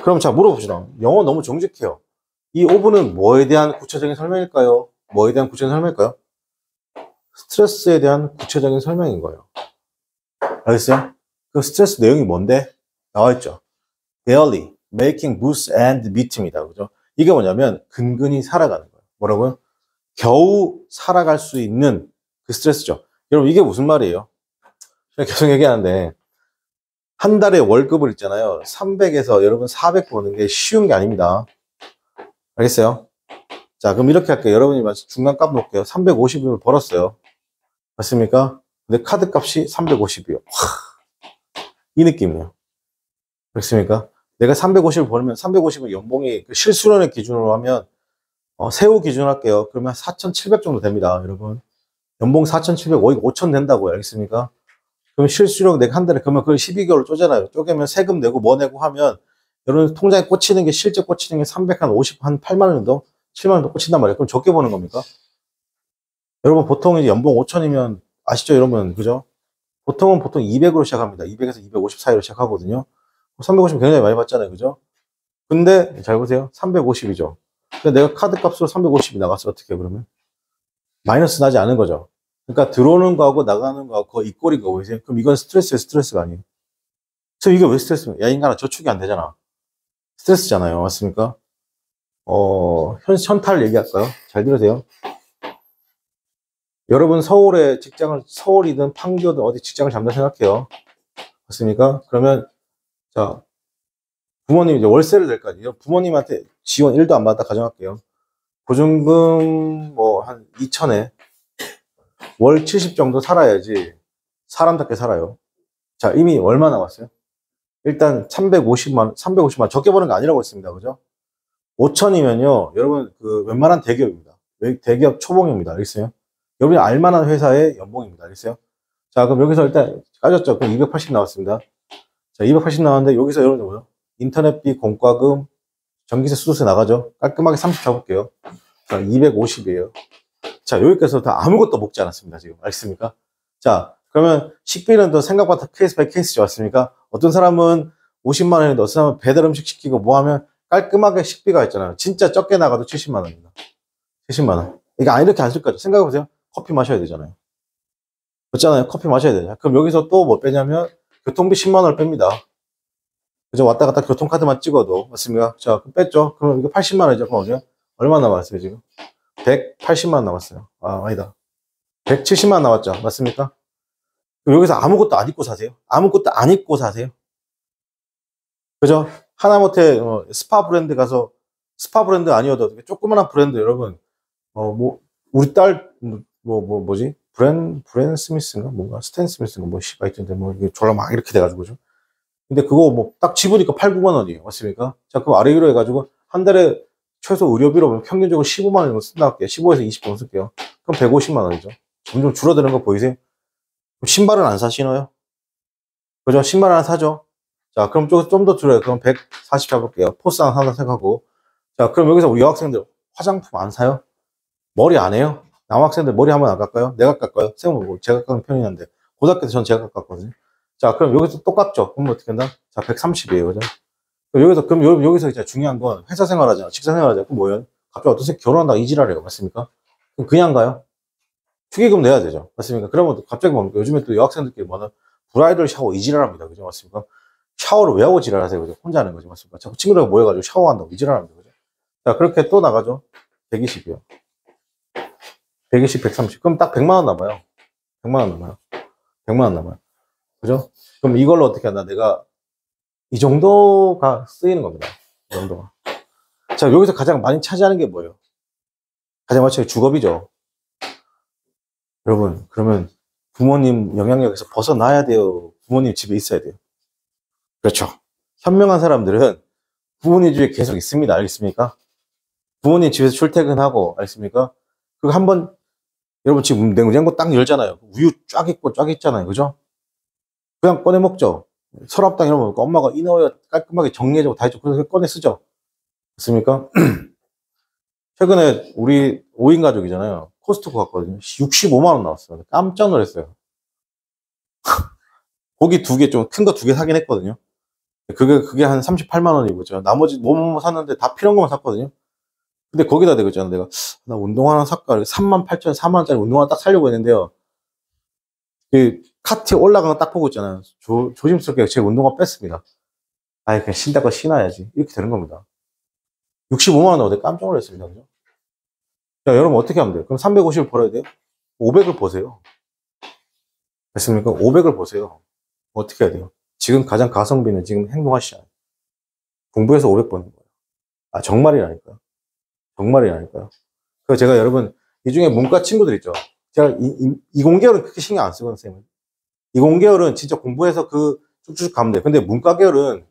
그럼 자 물어봅시다. 영어 너무 정직해요. 이 오브는 뭐에 대한 구체적인 설명일까요? 뭐에 대한 구체적인 설명일까요? 스트레스에 대한 구체적인 설명인 거예요. 알겠어요? 그 스트레스 내용이 뭔데? 나와있죠. barely, making boost and meet입니다. 그죠? 이게 뭐냐면 근근히 살아가는 거예요. 뭐라고요? 겨우 살아갈 수 있는 그 스트레스죠. 여러분 이게 무슨 말이에요? 제가 계속 얘기하는데 한 달에 월급을 있잖아요. 300에서 여러분 400 버는 게 쉬운 게 아닙니다. 알겠어요? 자 그럼 이렇게 할게요. 여러분이 중간 값 놓을게요. 350을 벌었어요. 맞습니까? 근데 카드 값이 350이요. 이 느낌이에요. 그렇습니까? 내가 350을 벌면 350은 연봉이 실수령의 기준으로 하면 세후 기준 할게요. 그러면 4,700 정도 됩니다. 여러분 연봉 4,700 5,000 된다고요. 알겠습니까? 그럼 실수령 내가 한 달에 그러면 그걸 12개월로 쪼잖아요. 쪼개면 세금 내고 뭐 내고 하면 여러분 통장에 꽂히는 게 실제 꽂히는 게 350, 한 8만 원 정도? 7만 원 정도 꽂힌단 말이에요. 그럼 적게 버는 겁니까? 여러분 보통 이제 연봉 5천이면 아시죠 여러분 그죠? 보통은 보통 200으로 시작합니다. 200에서 250 사이로 시작하거든요. 350 굉장히 많이 받잖아요. 그죠? 근데 잘 보세요. 350이죠. 근데 내가 카드 값으로 350이 나갔어. 어떻게 그러면? 마이너스 나지 않은 거죠. 그러니까 들어오는 거하고 나가는 거하고 거의 이꼴인 거 보이세요? 그럼 이건 스트레스가 아니에요. 그럼 이게 왜 스트레스입니까? 야 인간아 저축이 안 되잖아. 스트레스잖아요. 맞습니까? 현탈 얘기할까요? 잘 들으세요. 여러분 서울이든 판교든 어디 직장을 잡는다 생각해요. 맞습니까? 그러면 자 부모님 이제 월세를 낼 거 아니에요. 부모님한테 지원 1도 안 받았다 가정할게요. 보증금 뭐 한 2천에 월 70 정도 살아야지 사람답게 살아요. 자 이미 얼마 나왔어요? 일단 350만 적게 버는 거 아니라고 했습니다. 그죠? 5천이면요 여러분 그 웬만한 대기업입니다. 대기업 초봉입니다. 알겠어요? 여러분이 알만한 회사의 연봉입니다. 알겠어요? 자 그럼 여기서 일단 까졌죠? 그럼 280 나왔습니다. 자 280 나왔는데 여기서 여러분들 뭐요? 인터넷비, 공과금, 전기세, 수도세 나가죠? 깔끔하게 30 잡을게요. 자 250이에요. 자 여기까지부터 아무것도 먹지 않았습니다. 지금 알겠습니까? 자 그러면 식비는 또 생각보다 케이스 바이 케이스죠. 맞습니까? 어떤 사람은 50만 원인데 어떤 사람은 배달 음식 시키고 뭐 하면 깔끔하게 식비가 있잖아요. 진짜 적게 나가도 70만 원입니다. 70만 원. 이게 이렇게 안 쓸 거죠. 생각해보세요. 커피 마셔야 되잖아요. 그렇잖아요. 커피 마셔야 되잖아요. 그럼 여기서 또 뭐 빼냐면 교통비 10만 원을 뺍니다. 그죠? 왔다 갔다 교통카드만 찍어도, 맞습니까? 자, 그럼 뺐죠? 그럼 이거 80만 원이죠? 그럼 어디야? 얼마 남았어요, 지금? 180만 원 남았어요. 아, 아니다. 170만 원 남았죠? 맞습니까? 그럼 여기서 아무것도 안 입고 사세요? 아무것도 안 입고 사세요? 그죠? 하다못해, 스파 브랜드 가서, 스파 브랜드 아니어도 조그만한 브랜드, 여러분, 뭐, 우리 딸, 뭐지? 브랜 스미스인가? 뭔가, 스탠 스미스인가? 뭐, 씨발, 있던데, 뭐, 이게 졸라 막 이렇게 돼가지고죠. 근데 그거 뭐, 딱 집으니까 8, 9만 원이에요. 맞습니까? 자, 그럼 아래 위로 해가지고, 한 달에 최소 의료비로 평균적으로 15만 원 정도 쓴다 할게요. 15에서 20 정도 쓸게요. 그럼 150만 원이죠. 점점 줄어드는 거 보이세요? 그럼 신발은 안 사시나요? 그죠? 신발 하나 사죠? 자, 그럼 좀 더 줄여요. 그럼 140 잡을게요. 포스 하나 생각하고. 자, 그럼 여기서 우리 여학생들 화장품 안 사요? 머리 안 해요? 남학생들 머리 한번 안 깎아요? 내가 깎아요? 쌤은 뭐 제가 깎는 편이 한데 고등학교 때 전 제가 깎았거든요. 자, 그럼 여기서 똑같죠? 그럼 어떻게 한다? 자, 130이에요. 그죠? 그럼 여기서 이제 중요한 건 회사 생활하잖아. 직장 생활하잖아. 그럼 뭐예요? 갑자기 어떤 새끼 결혼한다고 이지랄해요. 맞습니까? 그럼 그냥 가요? 축의금 내야 되죠. 맞습니까? 그러면 갑자기 뭡니까? 요즘에 또 여학생들끼리 뭐는 브라이덜 샤워 이지랄합니다. 그죠? 맞습니까? 샤워를 왜 하고 지랄하세요? 그죠? 혼자 하는 거지. 맞습니까? 자꾸 친구들하고 모여가지고 샤워한다고 이지랄합니다. 그죠? 자, 그렇게 또 나가죠. 120이요. 120, 130. 그럼 딱 100만 원 남아요. 100만 원 남아요. 100만 원 남아요. 그죠? 그럼 이걸로 어떻게 한다? 내가 이 정도가 쓰이는 겁니다. 이 정도가. 자, 여기서 가장 많이 차지하는 게 뭐예요? 가장 많이 주거비죠. 여러분, 그러면 부모님 영향력에서 벗어나야 돼요? 부모님 집에 있어야 돼요? 그렇죠. 현명한 사람들은 부모님 집에 계속 있습니다. 알겠습니까? 부모님 집에서 출퇴근하고, 알겠습니까? 그리고 한번, 여러분 지금 냉장고 딱 열잖아요. 우유 쫙 있고 쫙 있잖아요. 그죠? 그냥 꺼내 먹죠. 서랍당 이런 거 엄마가 이너웨어 깔끔하게 정리해주고 다 해주고 그래서 꺼내 쓰죠. 맞습니까? 최근에 우리 5인 가족이잖아요. 코스트코 갔거든요. 65만 원 나왔어요. 깜짝 놀랐어요. 고기 두 개, 좀 큰 거 두 개 사긴 했거든요. 그게 한 38만 원이고, 나머지 뭐뭐 샀는데 다 필요한 것만 샀거든요. 근데 거기다 대고 있잖아. 내가, 나 운동화 하나 살까? 38,000원, 4만원짜리 운동화 딱 사려고 했는데요. 그, 카트에 올라간 거 딱 보고 있잖아요. 조심스럽게 제 운동화 뺐습니다. 아이, 그냥 신다고 신어야지. 이렇게 되는 겁니다. 65만 원 나오는데 깜짝 놀랐습니다. 그죠? 자, 여러분 어떻게 하면 돼요? 그럼 350을 벌어야 돼요? 500을 보세요. 됐습니까? 500을 보세요. 어떻게 해야 돼요? 지금 가장 가성비는 지금 행동하시잖아요. 공부해서 500 버는 거예요. 아, 정말이라니까요. 정말이라니까요. 그래서 제가 여러분, 이 중에 문과 친구들 있죠. 제가 이공계열은 그렇게 신경 안 쓰거든요, 쌤은. 이공계열은 진짜 공부해서 쭉쭉 가면 돼요. 근데 문과 계열은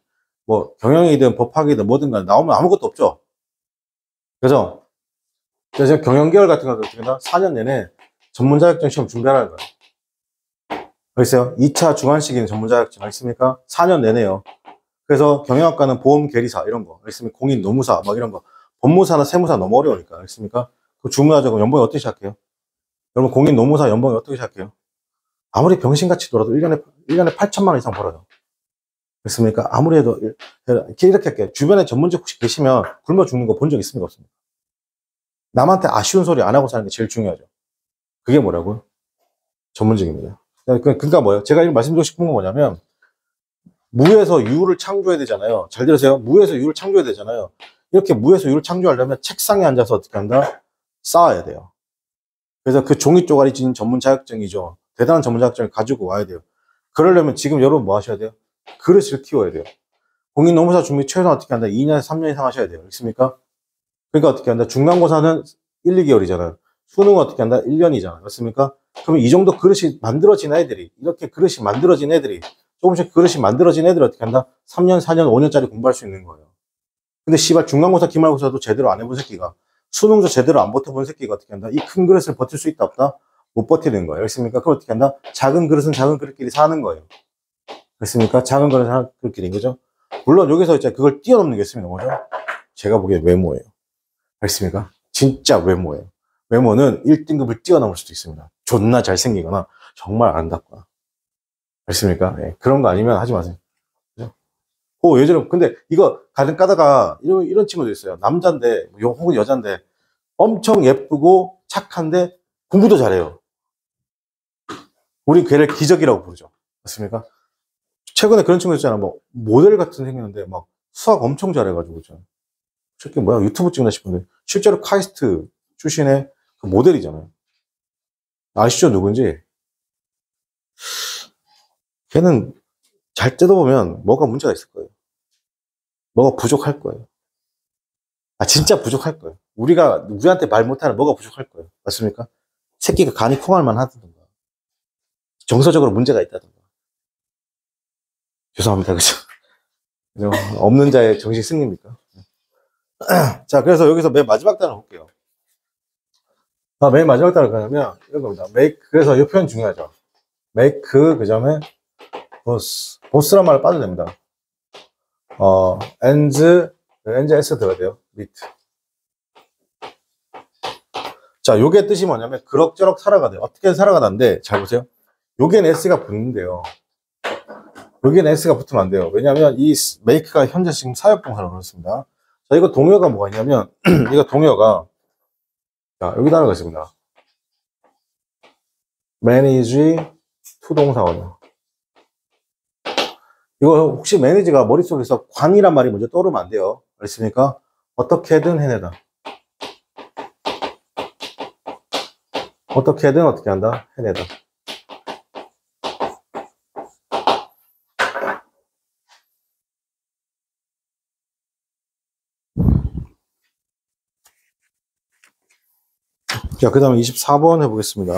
뭐 경영이든 법학이든 뭐든 간에 나오면 아무것도 없죠. 그래서 제가 경영계열 같은 거 어떻게 한다? 4년 내내 전문 자격증 시험 준비하라는 거예요. 알겠어요? 2차 중간식인 전문 자격증 알겠습니까? 4년 내내요. 그래서 경영학과는 보험 계리사 이런 거 알겠습니까? 공인 노무사 막 이런 거. 법무사나 세무사 너무 어려우니까 알겠습니까? 그 주문하자고 연봉이 어떻게 시작해요? 여러분 공인 노무사 연봉이 어떻게 시작해요? 아무리 병신같이 돌아도 1년에 8천만 원 이상 벌어요. 그렇습니까? 아무리 해도 이렇게 할게요. 주변에 전문직 혹시 계시면 굶어 죽는 거 본 적 있습니까? 없습니까? 남한테 아쉬운 소리 안 하고 사는 게 제일 중요하죠. 그게 뭐라고요? 전문직입니다. 그러니까 뭐예요? 제가 말씀드리고 싶은 건 뭐냐면 무에서 유를 창조해야 되잖아요. 잘 들으세요. 무에서 유를 창조해야 되잖아요. 이렇게 무에서 유를 창조하려면 책상에 앉아서 어떻게 한다? 쌓아야 돼요. 그래서 그 종이 쪼가리 진 전문 자격증이죠. 대단한 전문 자격증을 가지고 와야 돼요. 그러려면 지금 여러분 뭐 하셔야 돼요? 그릇을 키워야 돼요. 공인 노무사 준비 최소한 어떻게 한다? 2년에서 3년 이상 하셔야 돼요. 알겠습니까? 그러니까 어떻게 한다? 중간고사는 1, 2개월이잖아요. 수능은 어떻게 한다? 1년이잖아요. 맞습니까? 그러면 이 정도 그릇이 만들어진 애들이, 이렇게 그릇이 만들어진 애들이, 조금씩 그릇이 만들어진 애들이 어떻게 한다? 3년, 4년, 5년짜리 공부할 수 있는 거예요. 근데 씨발 중간고사, 기말고사도 제대로 안 해본 새끼가, 수능도 제대로 안 버텨본 새끼가 어떻게 한다? 이 큰 그릇을 버틸 수 있다, 없다? 못 버티는 거예요. 알겠습니까? 그럼 어떻게 한다? 작은 그릇은 작은 그릇끼리 사는 거예요. 알겠습니까? 작은 그릇은 작은 그릇끼리인 거죠. 물론 여기서 이제 그걸 뛰어넘는 게 있습니다. 뭐죠? 제가 보기엔 외모예요. 알겠습니까? 진짜 외모예요. 외모는 1등급을 뛰어넘을 수도 있습니다. 존나 잘생기거나 정말 아름답거나. 알겠습니까? 네, 그런 거 아니면 하지 마세요. 그죠? 예전에 근데 이거 가끔 까다가 이런 친구도 있어요. 남자인데 혹은 여자인데 엄청 예쁘고 착한데 공부도 잘해요. 우리 걔를 기적이라고 부르죠. 맞습니까? 최근에 그런 친구 있잖아. 뭐, 모델 같은 생겼는데, 막, 수학 엄청 잘해가지고, 있잖아. 저게 뭐야, 유튜브 찍나 싶은데, 실제로 카이스트 출신의 그 모델이잖아요. 아시죠, 누군지? 걔는 잘 뜯어보면 뭐가 문제가 있을 거예요. 뭐가 부족할 거예요. 아, 진짜 부족할 거예요. 우리한테 말 못하는 뭐가 부족할 거예요. 맞습니까? 새끼가 간이 콩알만 하든가. 정서적으로 문제가 있다든가. 죄송합니다. 그죠? 없는 자의 정신 승리입니까? 자, 그래서 여기서 맨 마지막 단어 볼게요. 맨 마지막 단어 뭐냐면, 이런 겁니다. make, 그래서 이 표현 중요하죠. make, 그 다음에 boss. boss란 말을 빠도 됩니다. ends s 들어야 돼요. with. 자, 요게 뜻이 뭐냐면, 그럭저럭 살아가돼요. 어떻게 살아가는데, 잘 보세요. 요겐 s가 붙는데요. 요겐 s가 붙으면 안 돼요. 왜냐면, 이 make가 현재 지금 사역동사로 그렇습니다. 자, 이거 동요가 뭐가 있냐면, 이거 동요가, 자, 여기 단어가 있습니다. manage 투동사원이요. 이거 혹시 매니지가 머릿속에서 관이란 말이 먼저 떠오르면 안 돼요. 알겠습니까? 어떻게든 해내다. 어떻게든 어떻게 한다? 해내다. 자, 그 다음에 24번 해보겠습니다.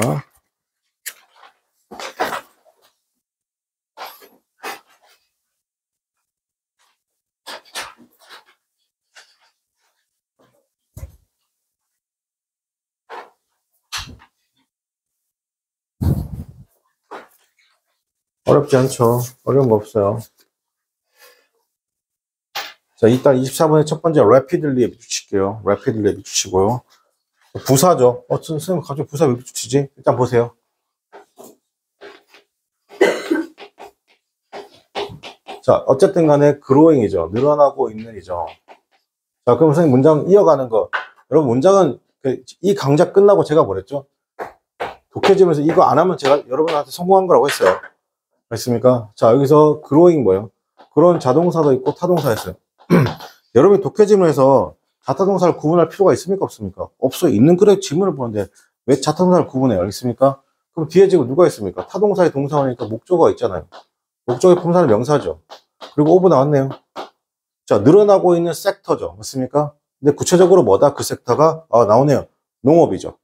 어렵지 않죠? 어려운 거 없어요. 자, 일단 24번의 첫 번째 rapidly에 비추칠게요. rapidly에 비추치고요. 부사죠. 선생님 갑자기 부사 왜 비추치지? 일단 보세요. 자, 어쨌든 간에 growing이죠. 늘어나고 있는이죠. 자, 그럼 선생님 문장 이어가는 거. 여러분 문장은 이 강좌 끝나고 제가 뭐랬죠? 독해지면서 이거 안 하면 제가 여러분한테 성공한 거라고 했어요. 알겠습니까? 자, 여기서 growing 뭐예요? 그런 자동사도 있고 타동사 있어요. 여러분이 독해지면서 자타동사를 구분할 필요가 있습니까? 없습니까? 없어요. 있는 그대로 지문을 보는데 왜 자타동사를 구분해요? 알겠습니까? 그럼 뒤에 지금 누가 있습니까? 타동사의 동사니까 목적어가 있잖아요. 목적의 품사는 명사죠. 그리고 오브 나왔네요. 자, 늘어나고 있는 섹터죠. 맞습니까? 근데 구체적으로 뭐다? 그 섹터가 나오네요. 농업이죠.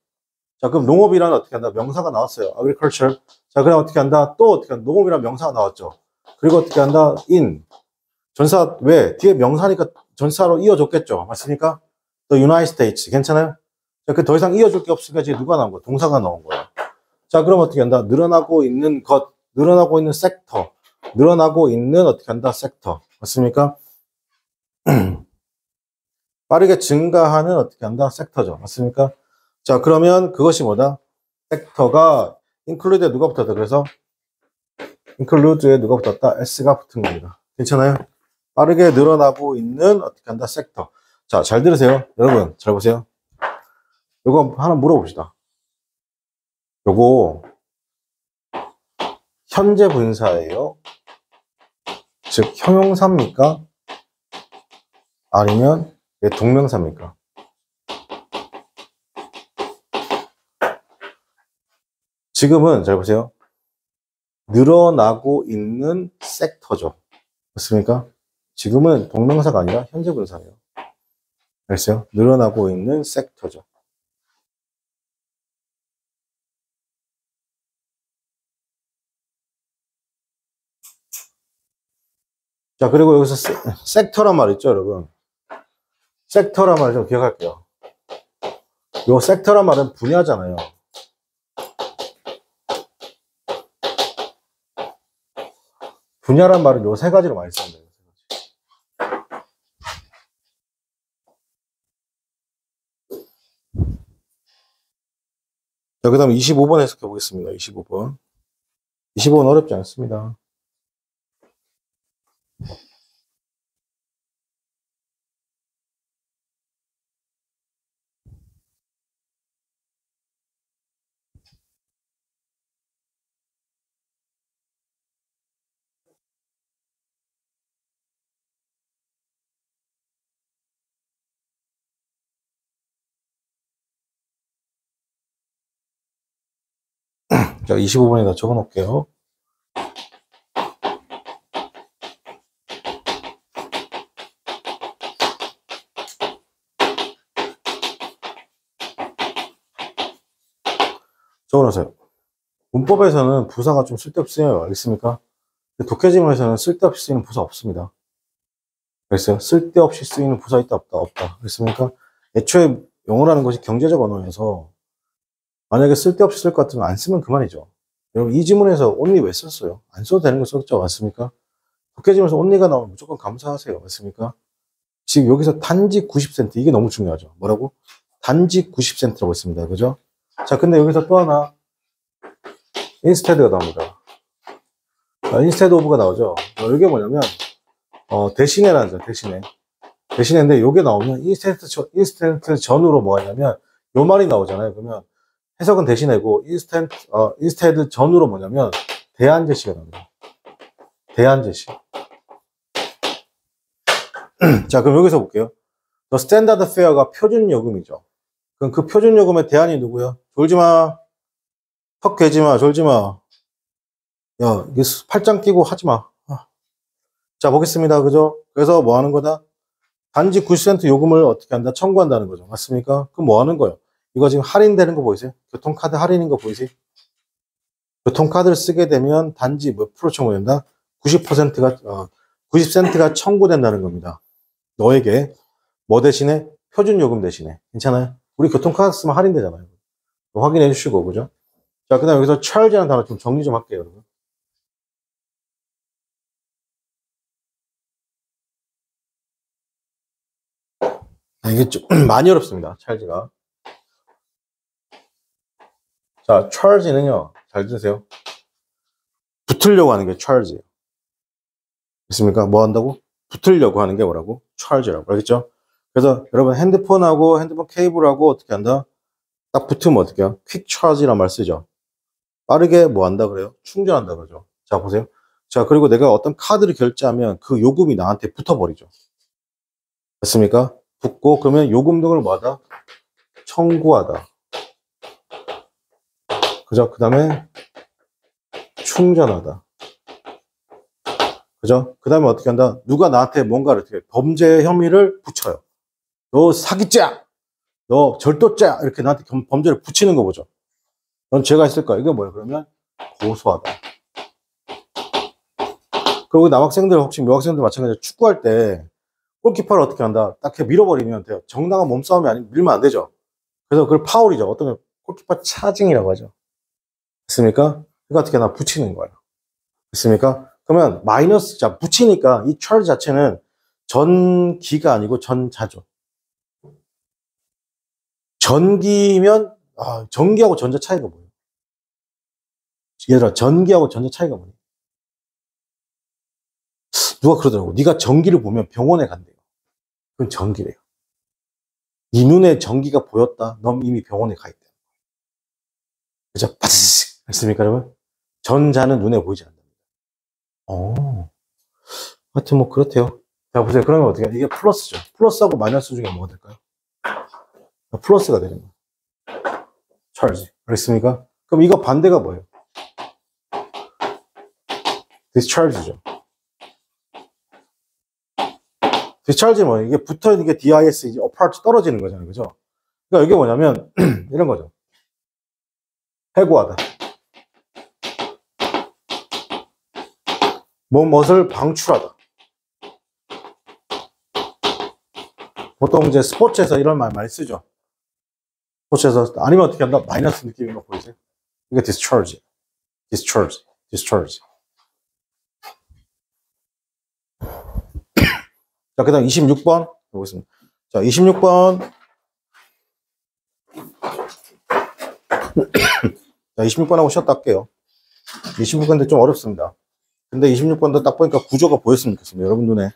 자, 그럼 농업이란 어떻게 한다? 명사가 나왔어요. agriculture. 자, 그럼 어떻게 한다? 또 어떻게 한다? 농업이란 명사가 나왔죠. 그리고 어떻게 한다? in. 전사, 왜? 뒤에 명사니까 전사로 이어줬겠죠. 맞습니까? The United States. 괜찮아요? 자, 그 더 이상 이어줄 게 없으니까 이제 누가 나온 거야? 동사가 나온 거야. 자, 그럼 어떻게 한다? 늘어나고 있는 것, 늘어나고 있는 섹터. 늘어나고 있는 어떻게 한다? 섹터. 맞습니까? 빠르게 증가하는 어떻게 한다? 섹터죠. 맞습니까? 자, 그러면 그것이 뭐다? 섹터가 include에 누가 붙었다? 그래서 include에 누가 붙었다? s가 붙은 겁니다. 괜찮아요? 빠르게 늘어나고 있는 어떻게 한다? 섹터. 자, 잘 들으세요. 여러분, 잘 보세요. 요거 하나 물어봅시다. 요거 현재 분사예요? 즉 형용사입니까? 아니면 동명사입니까? 지금은 잘 보세요. 늘어나고 있는 섹터죠. 맞습니까? 지금은 동명사가 아니라 현재 분사예요. 알겠어요? 늘어나고 있는 섹터죠. 자, 그리고 여기서 섹터란 말 있죠, 여러분? 섹터란 말 좀 기억할게요. 요 섹터란 말은 분야잖아요. 분야란 말은 요 세 가지로 많이 씁니다. 자, 그 다음에 25번 해석해 보겠습니다. 25번. 25번 어렵지 않습니다. 자, 25번에다 적어 놓을게요. 적어 놓으세요. 문법에서는 부사가 좀 쓸데없이 쓰여요. 알겠습니까? 독해지문에서는 쓸데없이 쓰이는 부사 없습니다. 그랬어요. 쓸데없이 쓰이는 부사 있다, 없다, 없다. 그랬습니까? 애초에 영어라는 것이 경제적 언어여서 만약에 쓸데없이 쓸 것 같으면 안 쓰면 그만이죠. 여러분, 이 지문에서 only 왜 썼어요? 안 써도 되는 거 썼죠? 맞습니까? 독해지문에서 only가 나오면 무조건 감사하세요. 맞습니까? 지금 여기서 단지 90센트, 이게 너무 중요하죠. 뭐라고? 단지 90센트라고 했습니다. 그죠? 자, 근데 여기서 또 하나, instead가 나옵니다. instead of가 나오죠. 이게 뭐냐면, 대신에라는 거, 대신에. 대신에인데, 요게 나오면, instead 전으로 뭐 하냐면, 요 말이 나오잖아요. 그러면, 해석은 대신에고, instead 전으로 뭐냐면, 대안제시가 나옵니다. 대안제시. 자, 그럼 여기서 볼게요. The standard fare가 표준 요금이죠. 그럼 그 표준 요금의 대안이 누구야? 졸지 마. 턱 괴지 마. 졸지 마. 야, 이게 팔짱 끼고 하지 마. 자, 보겠습니다. 그죠? 그래서 뭐 하는 거다? 단지 90센트 요금을 어떻게 한다? 청구한다는 거죠. 맞습니까? 그럼 뭐 하는 거예요? 이거 지금 할인되는 거 보이세요? 교통카드 할인인 거 보이세요? 교통카드를 쓰게 되면 단지 몇 프로 청구된다? 90센트가 청구된다는 겁니다. 너에게 뭐 대신에? 표준 요금 대신에. 괜찮아요? 우리 교통카드 쓰면 할인되잖아요. 확인해 주시고, 그죠? 자, 그 다음에 여기서 charge라는 단어 좀 정리 좀 할게요, 여러분. 이게 좀 많이 어렵습니다, charge가. 자, charge는요, 잘 들으세요. 붙으려고 하는 게 charge예요. 있습니까? 뭐 한다고? 붙으려고 하는 게 뭐라고? charge라고. 알겠죠? 그래서 여러분 핸드폰하고 핸드폰 케이블하고 어떻게 한다? 딱 붙으면 어떻게 해요? 퀵 charge란 말 쓰죠. 빠르게 뭐 한다 그래요? 충전한다 그러죠. 자, 보세요. 자, 그리고 내가 어떤 카드를 결제하면 그 요금이 나한테 붙어버리죠. 됐습니까? 붙고 그러면 요금 등을 뭐하다? 청구하다. 그죠? 그 다음에 충전하다. 그죠? 그 다음에 어떻게 한다? 누가 나한테 뭔가를 어떻게 범죄 혐의를 붙여요. 너 사기죄야! 너 절도죄야! 이렇게 나한테 범죄를 붙이는 거 보죠. 넌 죄가 있을까? 이게 뭐예요? 그러면 고소하다. 그리고 남학생들 혹시 여학생들 마찬가지로 축구할 때 골키퍼를 어떻게 한다? 딱 이렇게 밀어버리면 돼요. 정당한 몸싸움이 아니면 밀면 안 되죠. 그래서 그걸 파울이죠. 어떤 골키퍼 차징이라고 하죠. 됐습니까? 그러니까 어떻게 하나 붙이는 거예요. 됐습니까? 그러면 마이너스, 자, 붙이니까 이 charge 자체는 전기가 아니고 전자죠. 전기면, 전기하고 전자 차이가 뭐예요? 예를 들어, 전기하고 전자 차이가 뭐예요? 누가 그러더라고. 네가 전기를 보면 병원에 간대요. 그건 전기래요. 네 눈에 전기가 보였다. 넌 이미 병원에 가 있다. 그죠? 빠지직. 했습니까, 여러분? 전자는 눈에 보이지 않는다. 하여튼 뭐 그렇대요. 자, 보세요. 그러면 어떻게, 이게 플러스죠. 플러스하고 마이너스 중에 뭐가 될까요? 플러스가 되는 거예요. charge. 알겠습니까? 그럼 이거 반대가 뭐예요? discharge죠. discharge는 뭐예요? 이게 붙어 있는 게 dis, 이제 apart 떨어지는 거잖아요. 그죠? 그러니까 이게 뭐냐면, 이런 거죠. 해고하다. 무엇을 방출하다. 보통 이제 스포츠에서 이런 말 많이 쓰죠. 스포츠에서, 아니면 어떻게 한다? 마이너스 느낌인 거 보이세요? 이게 discharge. discharge. discharge. 자, 그 다음 26번. 보겠습니다. 자, 26번. 자, 26번하고 쉬었다 할게요. 26번인데 좀 어렵습니다. 근데 26번도 딱 보니까 구조가 보였으면 좋겠습니다. 여러분 눈에.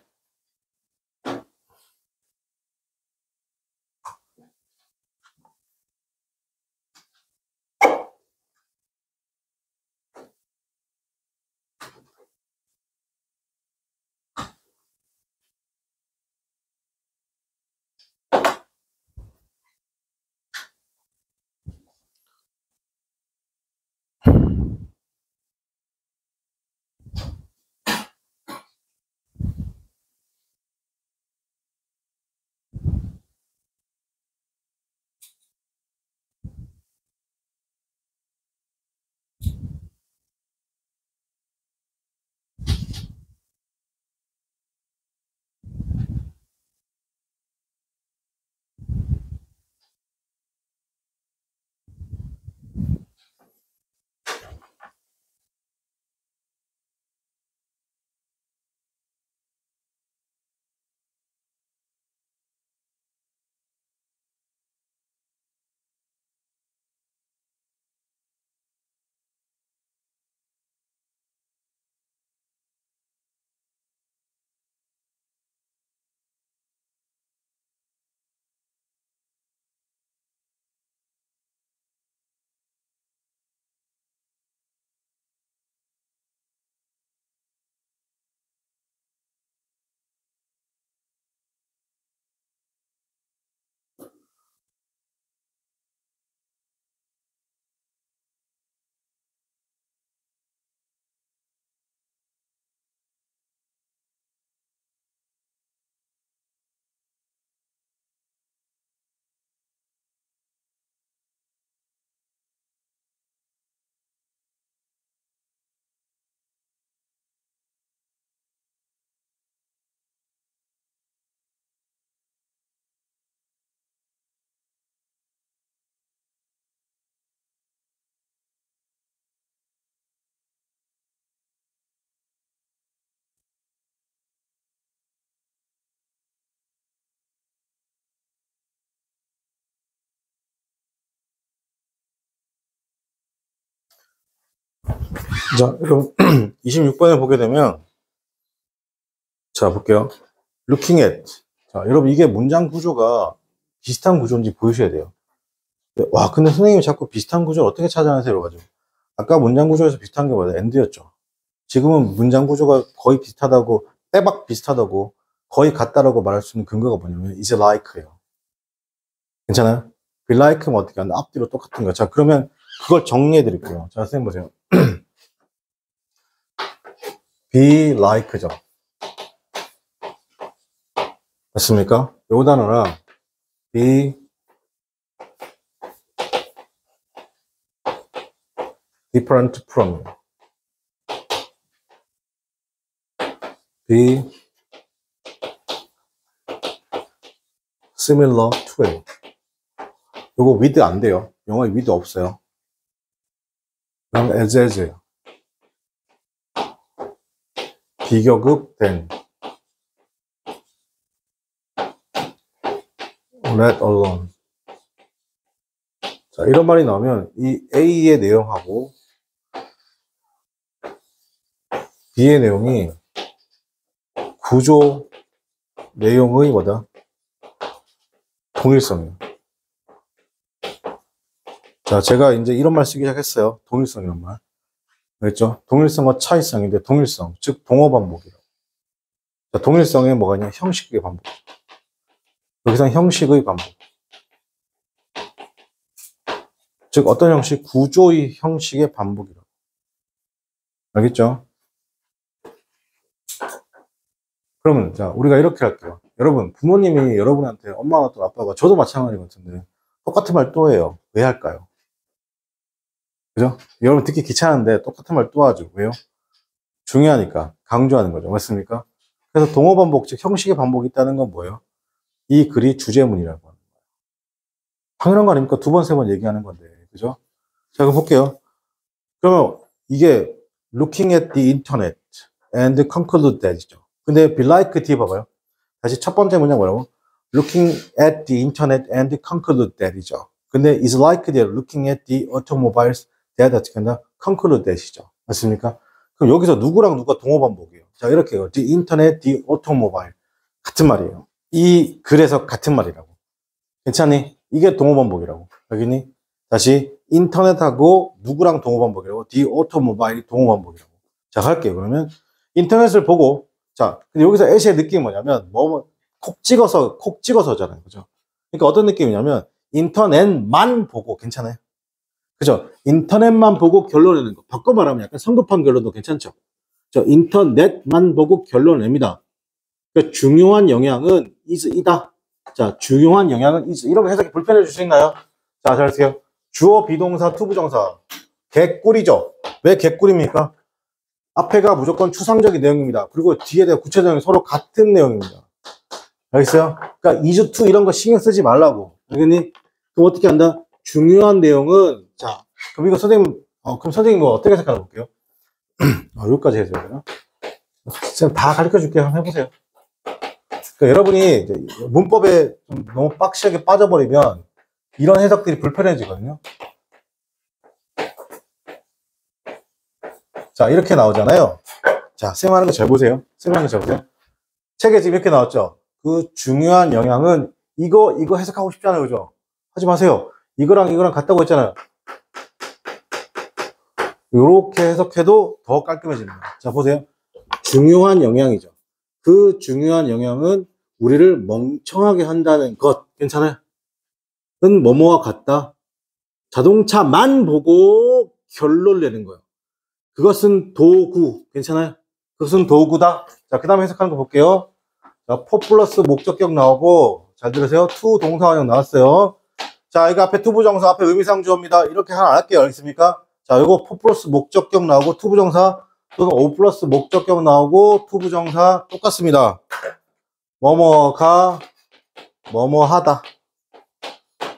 자, 여러분, 26번에 보게 되면, 자, 볼게요. looking at. 자, 여러분, 이게 문장 구조가 비슷한 구조인지 보여줘야 돼요. 와, 근데 선생님이 자꾸 비슷한 구조를 어떻게 찾아내세요? 가지고. 아까 문장 구조에서 비슷한 게 뭐다? and였죠. 지금은 문장 구조가 거의 비슷하다고, 빼박 비슷하다고, 거의 같다라고 말할 수 있는 근거가 뭐냐면, is like예요. 괜찮아요? be like면 어떻게 하나? 앞뒤로 똑같은 거. 자, 그러면 그걸 정리해 드릴게요. 자, 선생님 보세요. be like죠. 맞습니까? 요 단어랑 be different from, be similar to. 요거 with 안 돼요. 영어에 with 없어요. 그다음 as예요. 비교급 than, let alone. 자, 이런 말이 나오면 이 A의 내용하고 B의 내용이 구조 내용의 뭐다? 동일성이에요. 자, 제가 이제 이런 말 쓰기 시작했어요. 동일성 이런 말. 그랬죠? 동일성과 차이성인데 동일성, 즉 동어 반복이라고. 자, 동일성에 뭐가 있냐? 형식의 반복. 여기서 형식의 반복. 즉 어떤 형식? 구조의 형식의 반복이라고. 알겠죠? 그러면 자, 우리가 이렇게 할게요. 여러분, 부모님이 여러분한테 엄마가 또 아빠가 저도 마찬가지 같은데 똑같은 말 또 해요. 왜 할까요? 그죠? 여러분 듣기 귀찮은데 똑같은 말 또 하죠. 왜요? 중요하니까 강조하는 거죠. 맞습니까? 그래서 동어 반복, 즉 형식의 반복이 있다는 건 뭐예요? 이 글이 주제문이라고 하는 거예요. 당연한 거 아닙니까? 두 번, 세 번 얘기하는 건데. 그죠? 자, 그럼 볼게요. 그러면 이게 looking at the internet and conclude that이죠. 근데 be like t 봐봐요. 다시 첫 번째 문장 뭐라고? looking at the internet and conclude that이죠. 근데 is like that looking at the automobiles that 어떻게 한다? conclude that이죠. 맞습니까? 그럼 여기서 누구랑 누가 동어 반복이에요. 자, 이렇게 해요. the internet, the automobile. 같은 말이에요. 이 글에서 같은 말이라고. 괜찮니? 이게 동어 반복이라고. 여기니? 다시 인터넷하고 누구랑 동어 반복이라고? the automobile이 동어 반복이라고. 자, 할게요. 그러면 인터넷을 보고, 자, 근데 여기서 at의 느낌이 뭐냐면 콕 찍어서잖아요. 그죠? 그러니까 어떤 느낌이냐면 인터넷만 보고. 괜찮아요? 그죠? 인터넷만 보고 결론 내는 거. 바꿔 말하면 약간 성급한 결론도 괜찮죠? 저 인터넷만 보고 결론 냅니다. 그러니까 중요한 영향은 is이다. 자, 중요한 영향은 is. 이런 해석이 불편해 줄 수 있나요? 자, 잘 보세요. 주어, 비동사, 투부정사. 개꿀이죠? 왜 개꿀입니까? 앞에가 무조건 추상적인 내용입니다. 그리고 뒤에 대한 구체적인 서로 같은 내용입니다. 알겠어요? 그러니까 is to 이런 거 신경 쓰지 말라고. 알겠니? 그럼 어떻게 한다? 중요한 내용은, 자, 그럼 이거 선생님, 그럼 선생님 뭐 어떻게 해석하나 볼게요. 여기까지 해줘야 되나? 그냥 다 가르쳐 줄게요. 한번 해보세요. 그러니까 여러분이 이제 문법에 좀 너무 빡시하게 빠져버리면 이런 해석들이 불편해지거든요. 자, 이렇게 나오잖아요. 자, 쌤 하는 거 잘 보세요. 쌤 하는 거 잘 보세요. 책에 지금 이렇게 나왔죠. 그 중요한 영향은 이거 해석하고 싶잖아요. 그죠? 하지 마세요. 이거랑 같다고 했잖아요. 이렇게 해석해도 더 깔끔해집니다. 자, 보세요. 중요한 영향이죠. 그 중요한 영향은 우리를 멍청하게 한다는 것. 괜찮아요? 은 뭐뭐와 같다. 자동차만 보고 결론 내는 거예요. 그것은 도구. 괜찮아요? 그것은 도구다. 자, 그 다음에 해석하는 거 볼게요. 자, for 플러스 목적격 나오고, 잘 들으세요. to 동사원형 나왔어요. 자, 이거 앞에 투부정사, 앞에 의미상주어입니다. 이렇게 하나 안 할게요. 알겠습니까? 자, 이거 for 플러스 목적격 나오고, 투부정사, 또는 o 플러스 목적격 나오고, 투부정사 똑같습니다. 뭐뭐가, 뭐뭐하다.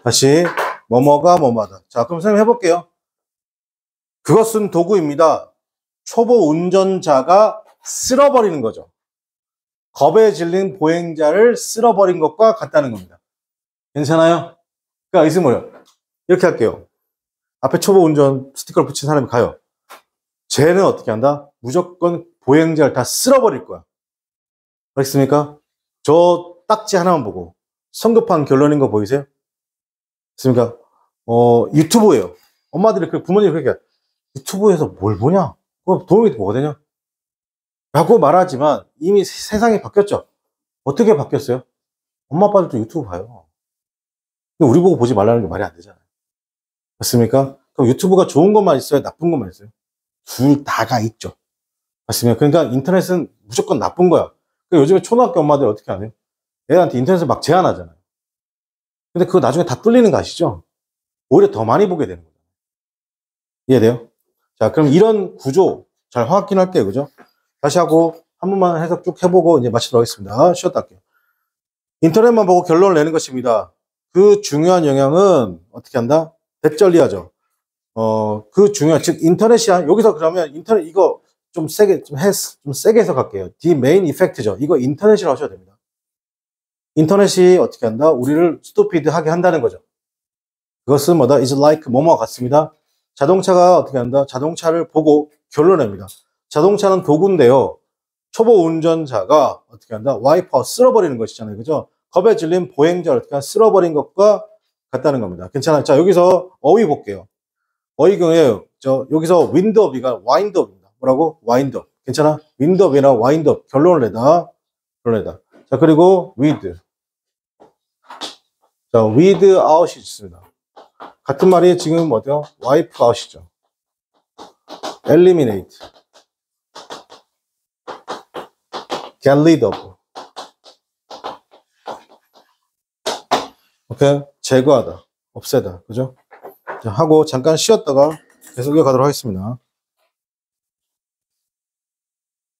다시, 뭐뭐가, 뭐뭐하다. 자, 그럼 선생님 해볼게요. 그것은 도구입니다. 초보 운전자가 쓸어버리는 거죠. 겁에 질린 보행자를 쓸어버린 것과 같다는 겁니다. 괜찮아요? 그러니까 있으면 뭐예요? 이렇게 할게요. 앞에 초보 운전 스티커를 붙인 사람이 가요. 쟤는 어떻게 한다? 무조건 보행자를 다 쓸어버릴 거야. 알겠습니까? 저 딱지 하나만 보고 성급한 결론인 거 보이세요? 알겠습니까? 유튜브예요. 엄마들이, 부모님이 그렇게, 유튜브에서 뭘 보냐? 그거 도움이 뭐가 되냐? 라고 말하지만 이미 세상이 바뀌었죠. 어떻게 바뀌었어요? 엄마 아빠들도 유튜브 봐요. 근데 우리 보고 보지 말라는 게 말이 안 되잖아요. 맞습니까? 그럼 유튜브가 좋은 것만 있어요? 나쁜 것만 있어요? 둘 다가 있죠. 맞습니까? 그러니까 인터넷은 무조건 나쁜 거야. 그러니까 요즘에 초등학교 엄마들 어떻게 하네요? 애한테 인터넷을 막 제한하잖아요. 근데 그거 나중에 다 뚫리는 거 아시죠? 오히려 더 많이 보게 되는 거예요. 이해돼요? 자, 그럼 이런 구조 잘 확인할게요. 그죠? 다시 하고 한 번만 해석 쭉 해보고 이제 마치도록 하겠습니다. 쉬었다 할게요. 인터넷만 보고 결론을 내는 것입니다. 그 중요한 영향은 어떻게 한다? 대절리하죠. 그 중요한, 즉, 인터넷이야. 여기서 그러면 인터넷 이거 좀 세게, 좀 세게 해석할게요. The main effect죠. 이거 인터넷이라고 하셔도 됩니다. 인터넷이 어떻게 한다? 우리를 스토피드 하게 한다는 거죠. 그것은 뭐다? is like 뭐뭐와 같습니다. 자동차가 어떻게 한다? 자동차를 보고 결론냅니다. 자동차는 도구인데요. 초보 운전자가 어떻게 한다? 와이퍼 쓸어버리는 것이잖아요. 그죠? 겁에 질린 보행자를 어떻게 쓸어버린 것과 같다는 겁니다. 괜찮아요. 자, 여기서 어휘 볼게요. 어휘 경우에 여기서 윈드업이가 와인드업입니다. 뭐라고? 와인드업. 괜찮아? 윈드업이나 와인드업. 결론을 내다. 자, 그리고 with. 자, with out이 있습니다. 같은 말이 지금 어때요? wipe out이죠. eliminate. get rid of. 오케이? 제거하다. 없애다. 그죠? 자, 하고 잠깐 쉬었다가 계속 이어가도록 하겠습니다.